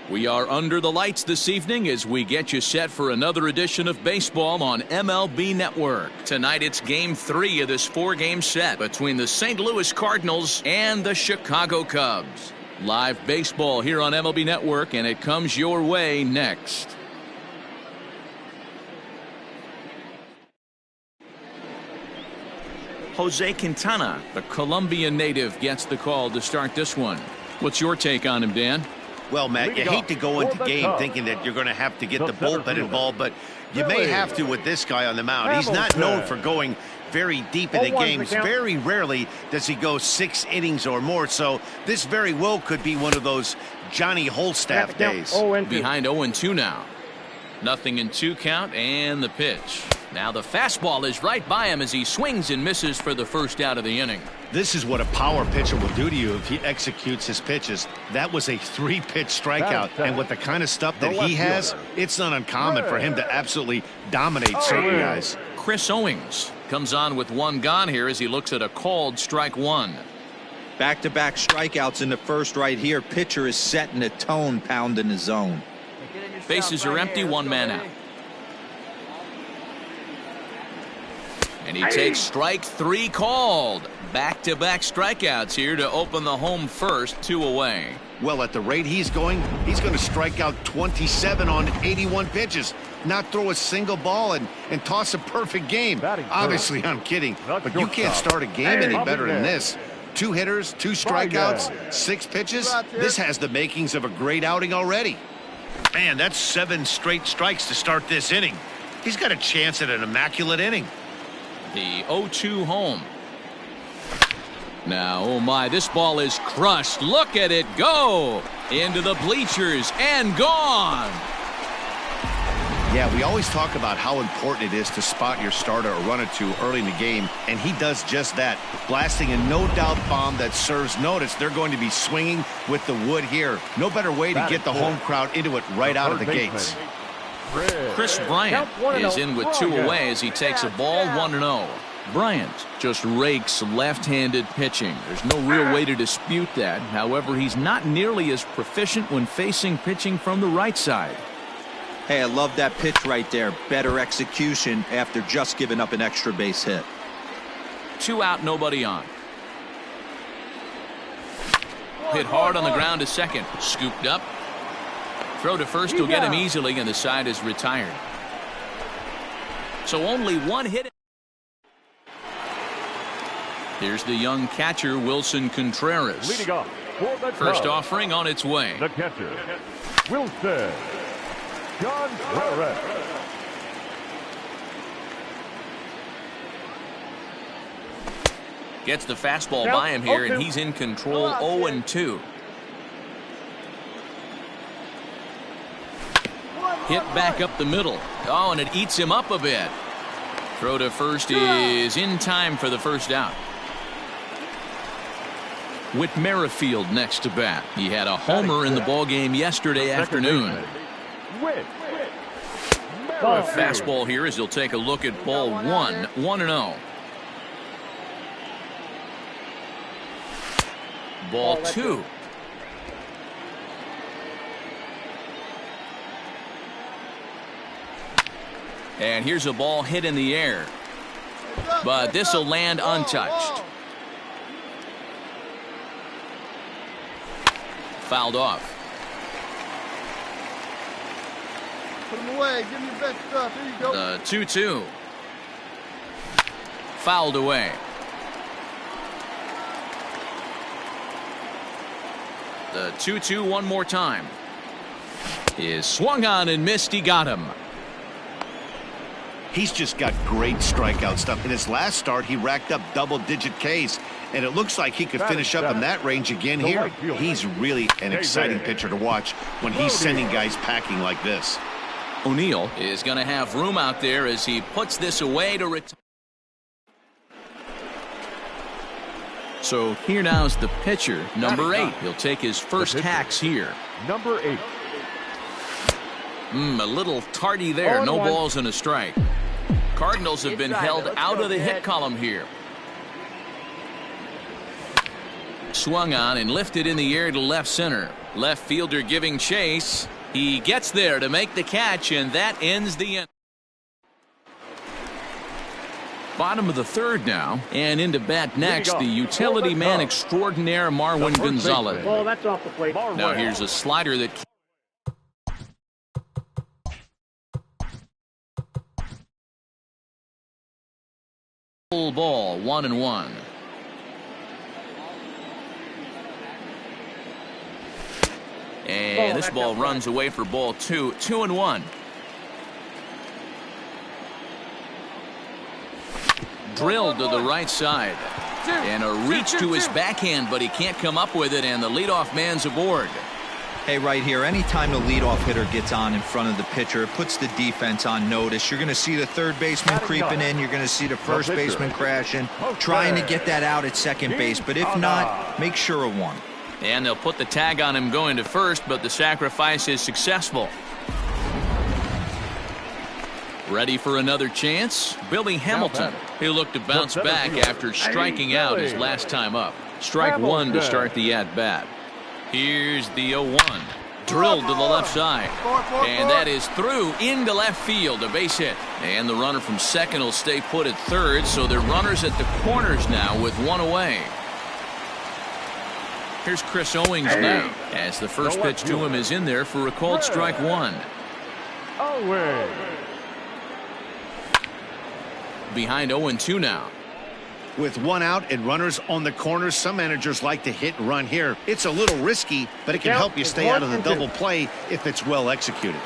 We are under the lights this evening as we get you set for another edition of baseball on MLB Network. Tonight it's Game 3 of this 4-game set between the St. Louis Cardinals and the Chicago Cubs. Live baseball here on MLB Network, and it comes your way next. Jose Quintana, the Colombian native, gets the call to start this one. What's your take on him, Dan? Well, Matt, you hate to go into game thinking that you're going to have to get the bullpen involved, but you may have to with this guy on the mound. He's not known for going very deep in the games. Very rarely does he go 6 innings or more, so this very well could be one of those Johnny Holstaff days. Behind 0-2 now. 0-2 count and the pitch. Now the fastball is right by him as he swings and misses for the first out of the inning. This is what a power pitcher will do to you if he executes his pitches. That was a 3-pitch strikeout, and with the kind of stuff that he has, it's not uncommon for him to absolutely dominate certain guys. Chris Owings comes on with 1 gone here as he looks at a called strike 1. Back-to-back strikeouts in the first right here. Pitcher is setting a tone, pounding the zone. Bases are empty, 1 man out. And he takes strike 3 called. Back-to-back strikeouts here to open the home first, 2 away. Well, at the rate he's going to strike out 27 on 81 pitches. Not throw a single ball and toss a perfect game. Obviously, I'm kidding, but you can't start a game any better than this. 2 hitters, 2 strikeouts, 6 pitches. This has the makings of a great outing already. Man, that's 7 straight strikes to start this inning. He's got a chance at an immaculate inning. The 0-2 home. Now, oh my, this ball is crushed. Look at it go into the bleachers and gone. Yeah, we always talk about how important it is to spot your starter or run it to early in the game, and he does just that, blasting a no-doubt bomb that serves notice. They're going to be swinging with the wood here. No better way to get the home crowd into it right out of the gates. Chris Bryant is in with 2 away as he takes a ball 1-0. Bryant just rakes left-handed pitching. There's no real way to dispute that. However, he's not nearly as proficient when facing pitching from the right side. Hey, I love that pitch right there. Better execution after just giving up an extra base hit. 2 out, nobody on. Hit hard on the ground to second. Scooped up. Throw to first will get him easily, and the side is retired. So only 1 hit. Here's the young catcher, Wilson Contreras. Leading off for the First Cubs, offering on its way. the catcher, Wilson Contreras. Gets the fastball by him here, and he's in control. 0-2. Hit back up the middle. Oh, and it eats him up a bit. Throw to first is in time for the first out. Whit Merrifield next to bat. He had a homer in the ballgame yesterday afternoon. Fastball here as he'll take a look at ball 1. 1-0. Ball 2. And here's a ball hit in the air. But this will land untouched. Fouled off. Put him away. Give me your best stuff. Here you go. The 2-2. Fouled away. The 2-2 one more time. Is swung on and missed. He got him. He's just got great strikeout stuff. In his last start, he racked up double-digit Ks, and it looks like he could finish up in that range again here. He's really an exciting pitcher to watch when he's sending guys packing like this. O'Neill is going to have room out there as he puts this away to retire. So here now is the pitcher, number 8. He'll take his first hacks here. Number 8. A little tardy there. No balls and a strike. Cardinals have been held out of the hit column here. Swung on and lifted in the air to left center. Left fielder giving chase. He gets there to make the catch, and that ends the inning. Bottom of the 3rd now, and into bat next, the utility man extraordinaire Marwin Gonzalez. Oh, that's off the plate. Now here's a slider that. Full ball, 1-1. And this ball runs away for ball 2. 2-1. Drilled to the right side. And a reach to his backhand, but he can't come up with it, and the leadoff man's aboard. Hey, right here, anytime the leadoff hitter gets on in front of the pitcher, it puts the defense on notice. You're going to see the third baseman creeping in. You're going to see the first baseman crashing, trying to get that out at second base. But if not, make sure of one. And they'll put the tag on him going to first, but the sacrifice is successful. Ready for another chance? Billy Hamilton. He'll look to bounce back after striking out his last time up. Strike one to start the at-bat. Here's the 0-1. Drilled to the left side. And that is through into left field, a base hit. And the runner from second will stay put at third, so they're runners at the corners now with one away. Here's Chris Owings now, as the first pitch to him is in there for a called strike one. Behind 0-2 now. With one out and runners on the corners, some managers like to hit and run here. It's a little risky, but it can help you stay out of the double play if it's well executed.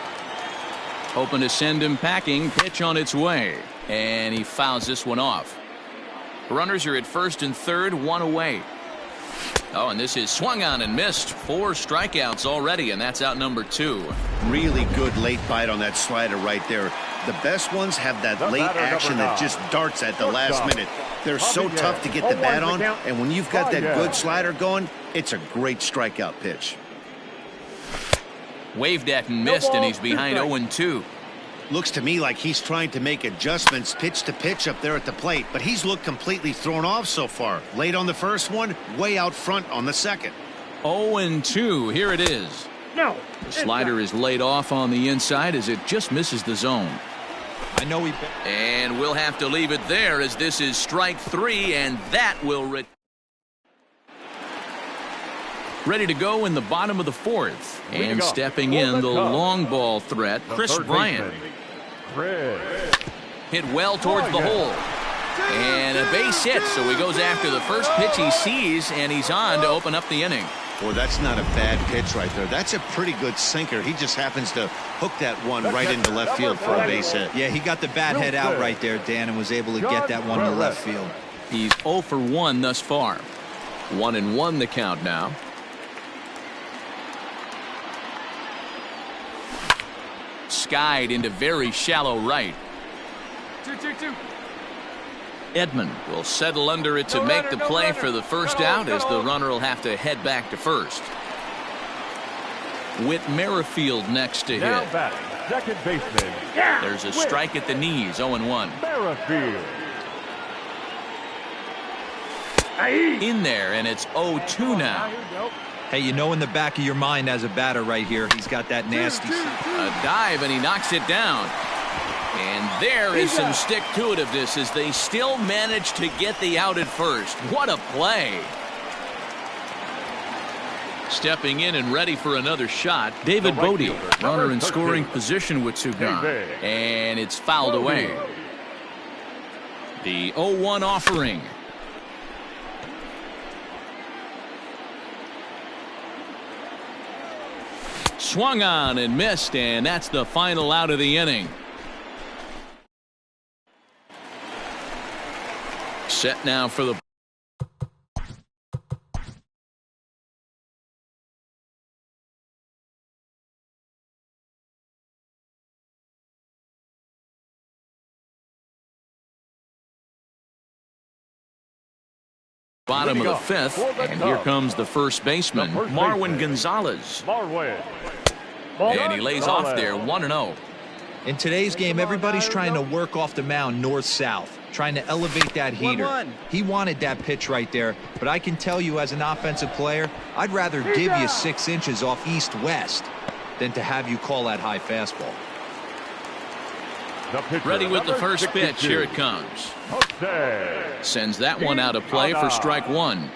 Hoping to send him packing. Pitch on its way. And he fouls this one off. Runners are at first and third, one away. Oh, and this is swung on and missed. 4 strikeouts already, and that's out number 2. Really good late bite on that slider right there. The best ones have that late action that just darts at the last minute. They're so tough to get the bat on, and when you've got that good slider going, it's a great strikeout pitch. Waved at and missed, and he's behind 0-2. Looks to me like he's trying to make adjustments pitch to pitch up there at the plate, but he's looked completely thrown off so far. Late on the first one, way out front on the second. 0-2, here it is. No. The slider is laid off on the inside as it just misses the zone. I know he... And we'll have to leave it there as this is strike 3, and that will... Ready to go in the bottom of the 4th. And stepping in the long ball threat, Chris Bryant. Hit well towards the hole. And a base hit, so he goes after the first pitch he sees, and he's on to open up the inning. Boy, that's not a bad pitch right there. That's a pretty good sinker. He just happens to hook that one right into left field for a base hit. Yeah, he got the bat head out right there, Dan, and was able to get that one to left field. He's 0 for 1 thus far. 1-1 the count now. Skied into very shallow right. 2-2-2. Edman will settle under it to make the play for the first out, as the runner will have to head back to first. Whit Merrifield next to hit. Second baseman. There's a strike at the knees, 0-1. Merrifield. In there, and it's 0-2 now. Hey, you know in the back of your mind as a batter right here, he's got that nasty... A dive, and he knocks it down. And there is some stick-to-itiveness as they still manage to get the out at first. What a play. Stepping in and ready for another shot, David Bodie, runner in scoring position with Sugan. And it's fouled away. The 0-1 offering. Swung on and missed, and that's the final out of the inning. Set now for the bottom of the 5th, and here comes the first baseman, Marwin Gonzalez. And he lays off there, 1-0. In today's game, everybody's trying to work off the mound north-south, trying to elevate that heater. He wanted that pitch right there, but I can tell you as an offensive player, I'd rather give you 6 inches off east-west than to have you call that high fastball. Ready with the first pitch. Here it comes. Sends that one out of play for strike 1.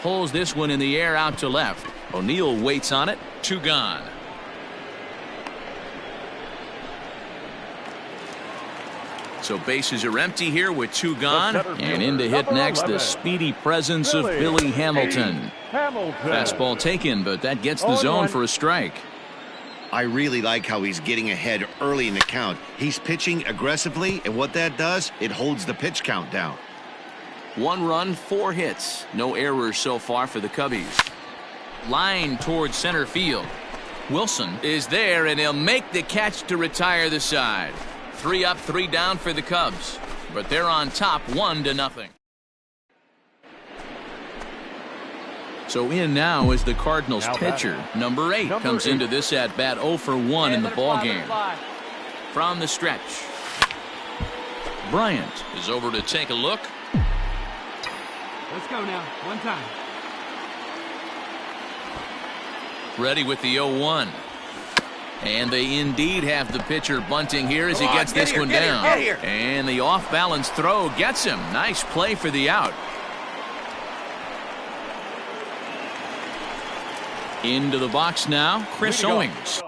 Pulls this one in the air out to left. O'Neill waits on it. 2 gone. So bases are empty here with 2 gone. And in to hit next, the speedy presence of Billy Hamilton. Fastball taken, but that gets the zone for a strike. I really like how he's getting ahead early in the count. He's pitching aggressively, and what that does, it holds the pitch count down. 1 run, 4 hits. No errors so far for the Cubbies. Line towards center field. Wilson is there, and he'll make the catch to retire the side. 3 up, 3 down for the Cubs. But they're on top 1-0. So in now is the Cardinals pitcher. Number 8 comes into this at bat 0 for 1 in the ballgame. From the stretch, Bryant is over to take a look. Let's go now. 1 time. Ready with the 0-1. And they indeed have the pitcher bunting here as he gets this one down. And the off-balance throw gets him. Nice play for the out. Into the box now, Chris Owings.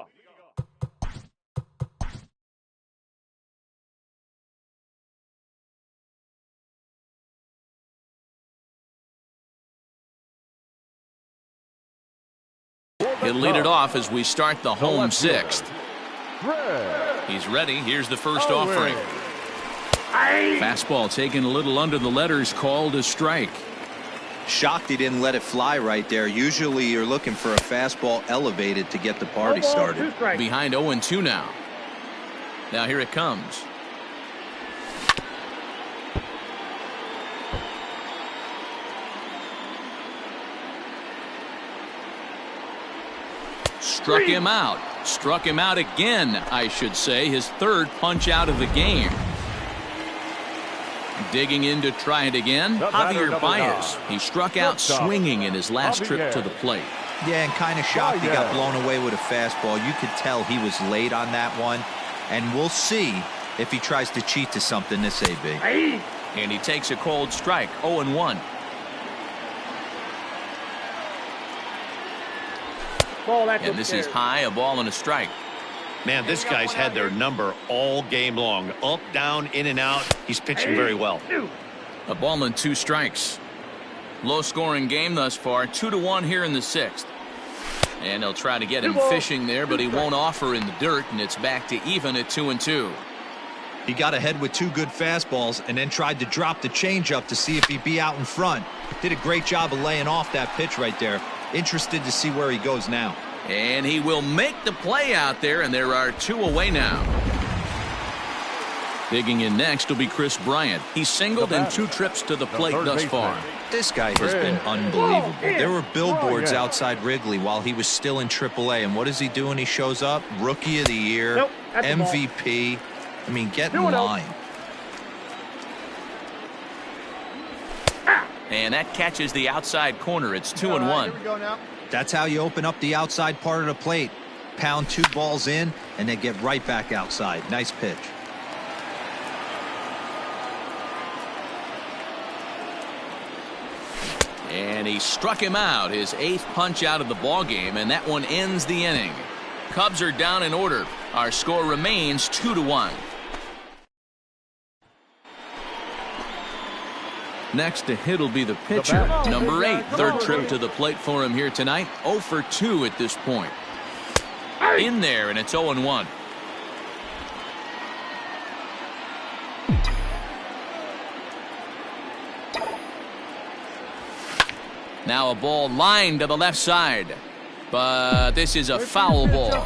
He'll lead it off as we start the home 6th. He's ready. Here's the first offering. Fastball taken a little under the letters, called a strike. Shocked he didn't let it fly right there. Usually you're looking for a fastball elevated to get the party started. Behind 0-2 now. Now here it comes. Struck him out. Struck him out again, I should say. His 3rd punch out of the game. Digging in to try it again, Javier Baez. He struck out swinging in his last trip to the plate. Yeah, and kind of shocked he got blown away with a fastball. You could tell he was late on that one. And we'll see if he tries to cheat to something this AB. And he takes a cold strike, 0-1. And this is high, a ball and a strike. Man, this guy's had their number all game long. Up, down, in and out. He's pitching very well. A ball and 2 strikes. Low scoring game thus far. 2-1 here in the 6th. And they'll try to get him fishing there, but he won't offer in the dirt, and it's back to even at 2-2. He got ahead with 2 good fastballs and then tried to drop the changeup to see if he'd be out in front. Did a great job of laying off that pitch right there. Interested to see where he goes now. And he will make the play out there, and there are 2 away now. Digging in next will be Chris Bryant. He's singled in 2 trips to the plate thus far. This guy has been unbelievable. There were billboards outside Wrigley while he was still in AAA, and what is he doing? He shows up, Rookie of the Year, MVP. I mean, get in line. And that catches the outside corner. It's 2-1. Here we go now. That's how you open up the outside part of the plate. Pound 2 balls in and then get right back outside. Nice pitch. And he struck him out, his 8th punch out of the ball game, and that one ends the inning. Cubs are down in order. Our score remains 2-1. Next to hit will be the pitcher, number 8. 3rd trip to the plate for him here tonight. 0 for 2 at this point. In there, and it's 0-1. Now a ball lined to the left side. But this is a foul ball.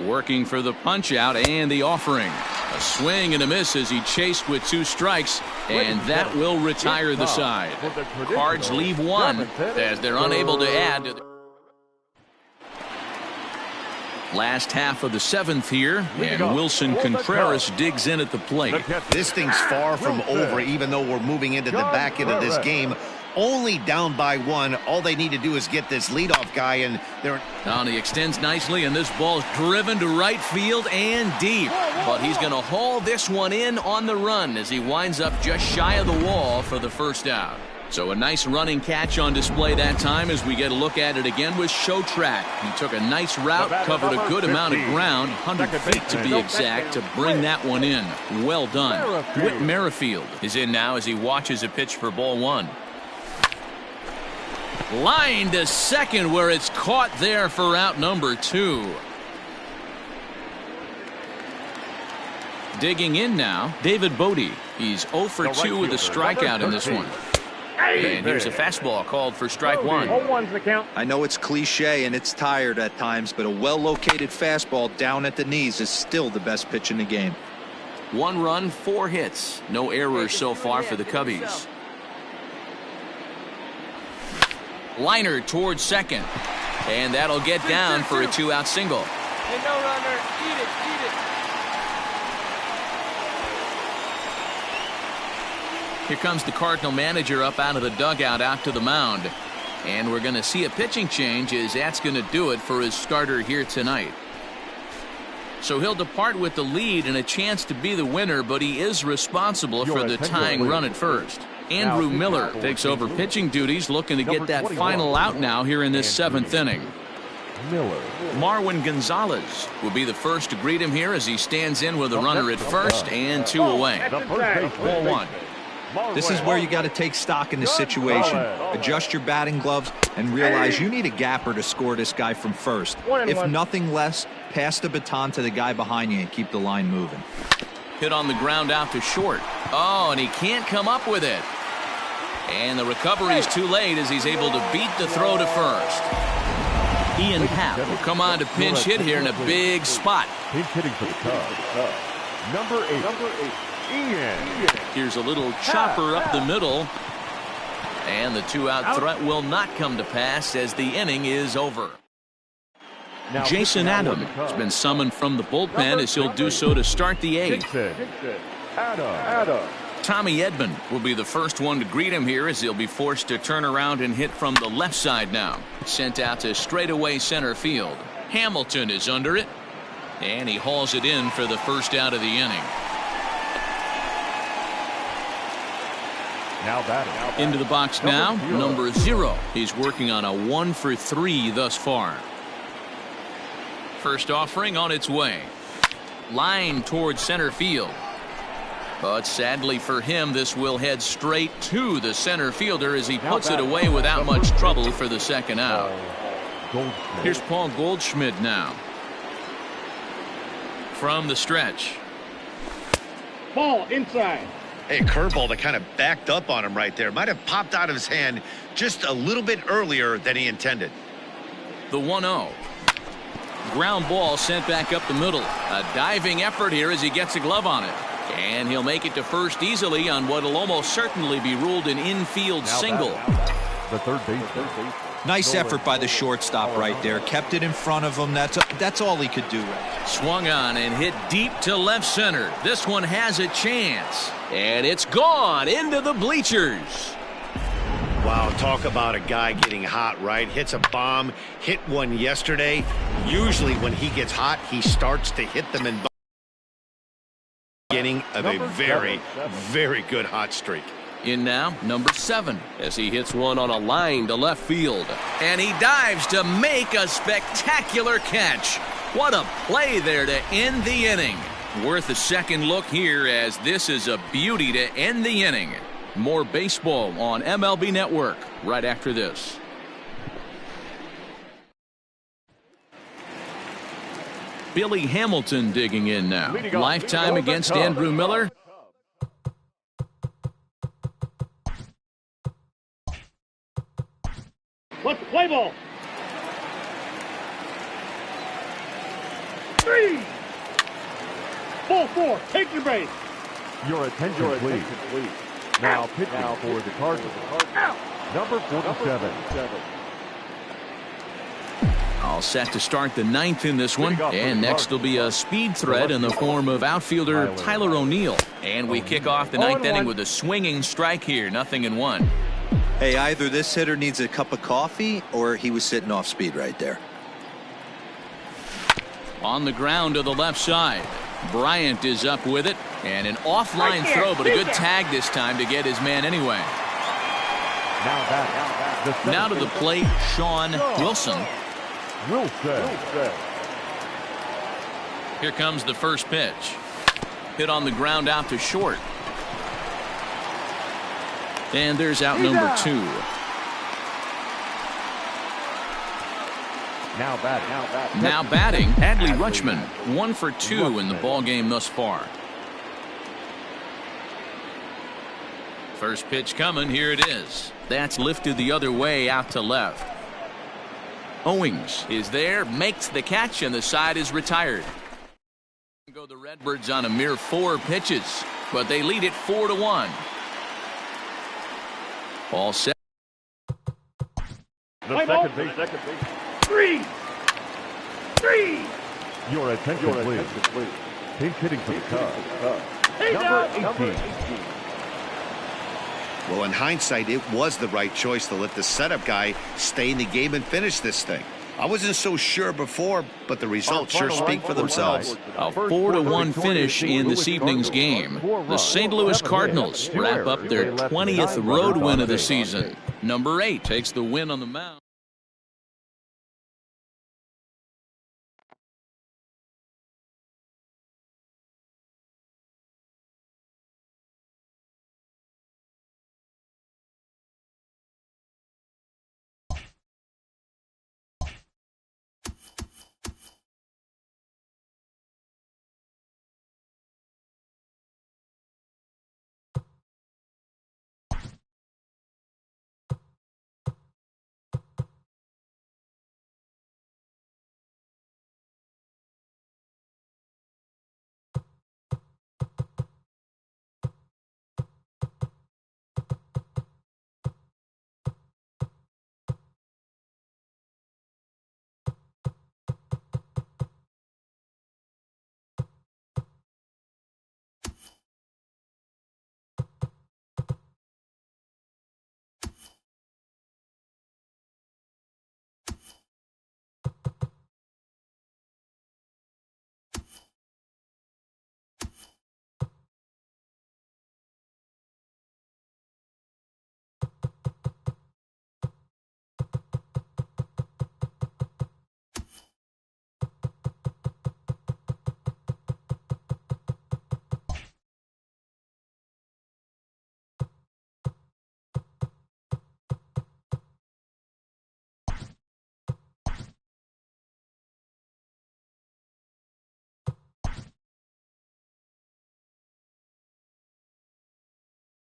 Working for the punch out and the offering. A swing and a miss as he chased with 2 strikes, and that will retire the side. Cards leave 1 as they're unable to add to the last half of the 7th here, and Wilson Contreras digs in at the plate. This thing's far from over, even though we're moving into the back end of this game. Only down by 1. All they need to do is get this leadoff guy, and they're... Now he extends nicely, and this ball's driven to right field and deep. But he's going to haul this one in on the run as he winds up just shy of the wall for the first out. So a nice running catch on display that time as we get a look at it again with Show Track. He took a nice route, covered a good amount of ground, 100 feet to be exact, to bring that one in. Well done. Whit Merrifield is in now as he watches a pitch for ball 1. Line to second where it's caught there for out number 2. Digging in now, David Bodie. He's 0 for 2 with a strikeout in this one. And here's a fastball called for strike one. I know it's cliche and it's tired at times, but a well-located fastball down at the knees is still the best pitch in the game. 1 run, 4 hits. No errors so far for the Cubbies. Liner towards second. And that'll get down for a 2-out single. Hey, no runner. Eat it. Here comes the Cardinal manager up out of the dugout out to the mound. And we're going to see a pitching change as that's going to do it for his starter here tonight. So he'll depart with the lead and a chance to be the winner, but he is responsible for the tying run at first. Andrew Miller takes over pitching duties, looking to get that final out now here in this 7th inning. Marwin Gonzalez will be the first to greet him here as he stands in with a runner at first and 2 away. Ball 1. This is where you got to take stock in the situation. Adjust your batting gloves and realize you need a gapper to score this guy from first. If nothing less, pass the baton to the guy behind you and keep the line moving. Hit on the ground out to short. Oh, and he can't come up with it. And the recovery's too late as he's able to beat the throw to first. Ian Happ will come on to pinch hit here in a big spot. Pinch hitting for the Cubs. Number 8. Ian. Here's a little chopper up the middle. And the 2-out threat will not come to pass as the inning is over. Now, Jason Adams has been summoned from the bullpen as he'll do so to start the 8th. Tommy Edman will be the first one to greet him here as he'll be forced to turn around and hit from the left side now. Sent out to straightaway center field. Hamilton is under it. And he hauls it in for the first out of the inning. Now batting. Into the box now, number 0. He's working on a 1 for 3 thus far. First offering on its way. Line towards center field. But sadly for him, this will head straight to the center fielder as he puts it away without much trouble for the second out. Here's Paul Goldschmidt now. From the stretch. Ball inside. Hey, curveball that kind of backed up on him right there. Might have popped out of his hand just a little bit earlier than he intended. The 1-0. Ground ball sent back up the middle. A diving effort here as he gets a glove on it. And he'll make it to first easily on what will almost certainly be ruled an infield single. The third base. Nice effort by the shortstop right there. Kept it in front of him. That's all he could do. Swung on and hit deep to left center. This one has a chance. And it's gone into the bleachers. Wow, talk about a guy getting hot, right? Hits a bomb, hit one yesterday. Usually when he gets hot, he starts to hit them in beginning of a very, very good hot streak. In now, number 7, as he hits one on a line to left field. And he dives to make a spectacular catch. What a play there to end the inning. Worth a second look here as this is a beauty to end the inning. More baseball on MLB Network right after this. Billy Hamilton digging in now. Lifetime against Andrew Miller. Let's play ball. 3. Ball 4. Take your base. Your attention, please. Now pitching for the Cardinals. Number 47. All set to start the 9th in this one. And next will be a speed threat in the form of outfielder Tyler O'Neill. And we kick off the 9th inning with a swinging strike here. 0-1. Hey, either this hitter needs a cup of coffee or he was sitting off speed right there. On the ground to the left side. Bryant is up with it. And an offline throw, but a good tag this time to get his man anyway. Now to the plate, Sean Wilson. Here comes the first pitch. Hit on the ground out to short. And there's out number 2. Now batting. Adley Rutschman, 1 for 2 in the ball game thus far. First pitch coming. Here it is. That's lifted the other way out to left. Owings is there, makes the catch, and the side is retired. Go the Redbirds on a mere 4 pitches, but they lead it 4-1. All set. The second base. 3. Your attention, please. Pinch hitting for the Cubs. Number 18. Well, in hindsight, it was the right choice to let the setup guy stay in the game and finish this thing. I wasn't so sure before, but the results sure speak for themselves. A 4-1 finish in this evening's game. The St. Louis Cardinals wrap up their 20th road win of the season. Number 8 takes the win on the mound.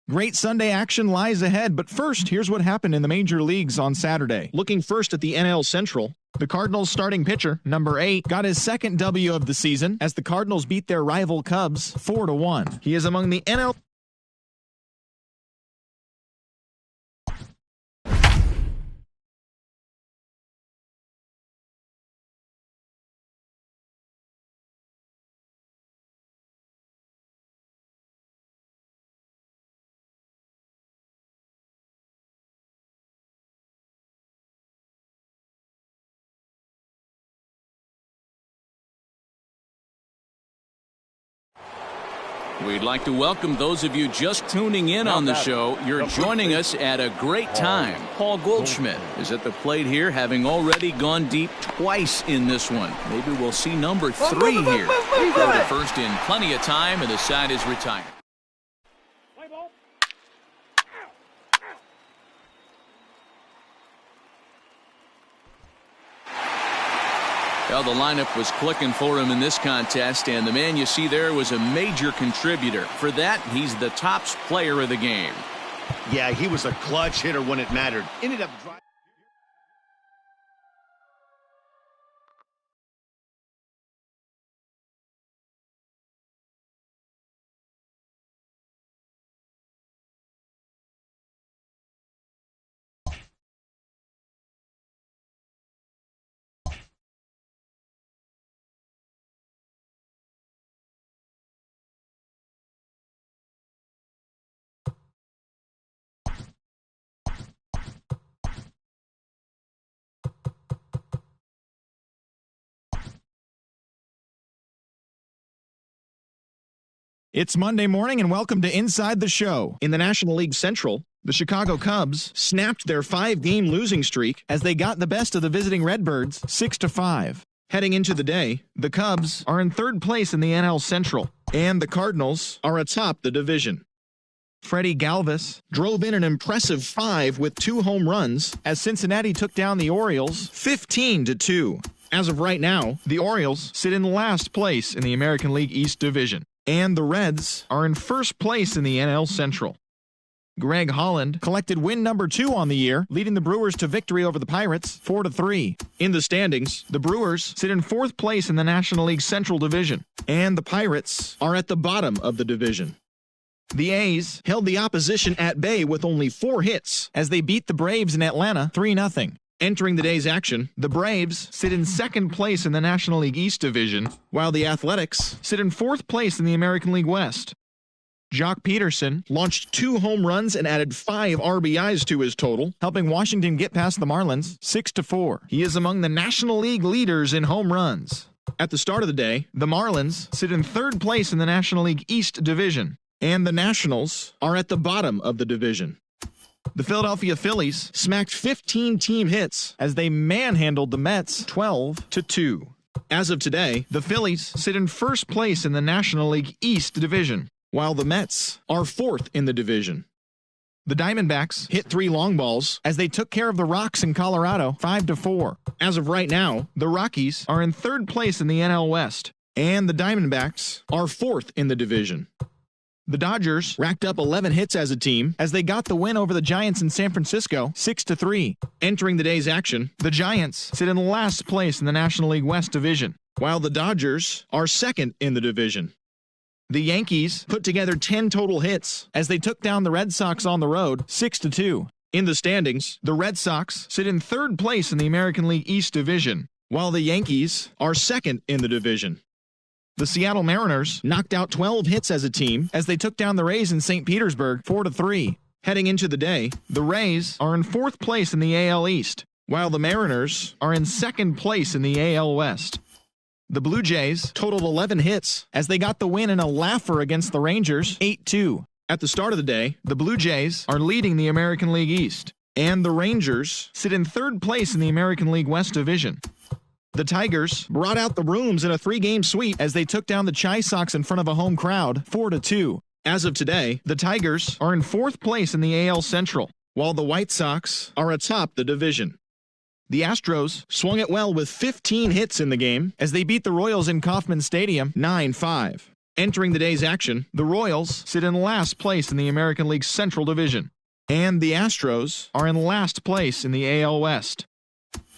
Great Sunday action lies ahead, but first, here's what happened in the major leagues on Saturday. Looking first at the NL Central, the Cardinals starting pitcher, number 8, got his second W of the season as the Cardinals beat their rival Cubs 4-1. He is among the NL We'd like to welcome those of you just tuning in on the show. You're joining us at a great time. Paul Goldschmidt is at the plate here, having already gone deep twice in this one. Maybe we'll see number 3 here. Go to first in plenty of time, and the side is retired. Well, the lineup was clicking for him in this contest, and the man you see there was a major contributor. For that, he's the tops player of the game. Yeah, he was a clutch hitter when it mattered. Ended up driving. It's Monday morning and welcome to Inside the Show. In the National League Central, the Chicago Cubs snapped their 5-game losing streak as they got the best of the visiting Redbirds 6-5. Heading into the day, the Cubs are in 3rd place in the NL Central, and the Cardinals are atop the division. Freddie Galvis drove in an impressive 5 with 2 home runs as Cincinnati took down the Orioles 15-2. As of right now, the Orioles sit in last place in the American League East Division, and the Reds are in 1st place in the NL Central. Greg Holland collected win number 2 on the year, leading the Brewers to victory over the Pirates 4-3. In the standings, the Brewers sit in 4th place in the National League Central Division, and the Pirates are at the bottom of the division. The A's held the opposition at bay with only 4 hits as they beat the Braves in Atlanta 3-0. Entering the day's action, the Braves sit in 2nd place in the National League East Division, while the Athletics sit in 4th place in the American League West. Jock Peterson launched 2 home runs and added 5 RBIs to his total, helping Washington get past the Marlins 6-4. He is among the National League leaders in home runs. At the start of the day, the Marlins sit in 3rd place in the National League East Division, and the Nationals are at the bottom of the division. The Philadelphia Phillies smacked 15 team hits as they manhandled the Mets 12-2. As of today, the Phillies sit in 1st place in the National League East Division, while the Mets are 4th in the division. The Diamondbacks hit 3 long balls as they took care of the Rocks in Colorado 5-4. As of right now, the Rockies are in 3rd place in the NL West, and the Diamondbacks are 4th in the division. The Dodgers racked up 11 hits as a team as they got the win over the Giants in San Francisco 6-3. Entering the day's action, the Giants sit in last place in the National League West Division, while the Dodgers are 2nd in the division. The Yankees put together 10 total hits as they took down the Red Sox on the road 6-2. In the standings, the Red Sox sit in 3rd place in the American League East Division, while the Yankees are 2nd in the division. The Seattle Mariners knocked out 12 hits as a team as they took down the Rays in St. Petersburg 4-3. Heading into the day, the Rays are in 4th place in the AL East, while the Mariners are in 2nd place in the AL West. The Blue Jays totaled 11 hits as they got the win in a laugher against the Rangers 8-2. At the start of the day, the Blue Jays are leading the American League East, and the Rangers sit in 3rd place in the American League West Division. The Tigers brought out the rooms in a 3-game sweep as they took down the Chi Sox in front of a home crowd 4-2. As of today, the Tigers are in 4th place in the AL Central, while the White Sox are atop the division. The Astros swung it well with 15 hits in the game as they beat the Royals in Kauffman Stadium 9-5. Entering the day's action, the Royals sit in last place in the American League Central Division, and the Astros are in last place in the AL West.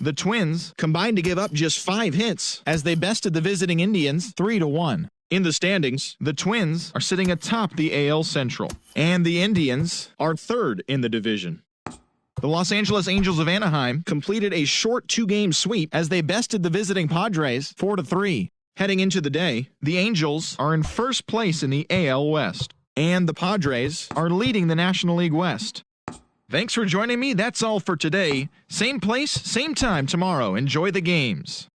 The Twins combined to give up just 5 hits as they bested the visiting Indians 3-1. In the standings, the Twins are sitting atop the AL Central, and the Indians are 3rd in the division. The Los Angeles Angels of Anaheim completed a short 2-game sweep as they bested the visiting Padres 4-3. Heading into the day, the Angels are in 1st place in the AL West, and the Padres are leading the National League West. Thanks for joining me. That's all for today. Same place, same time tomorrow. Enjoy the games.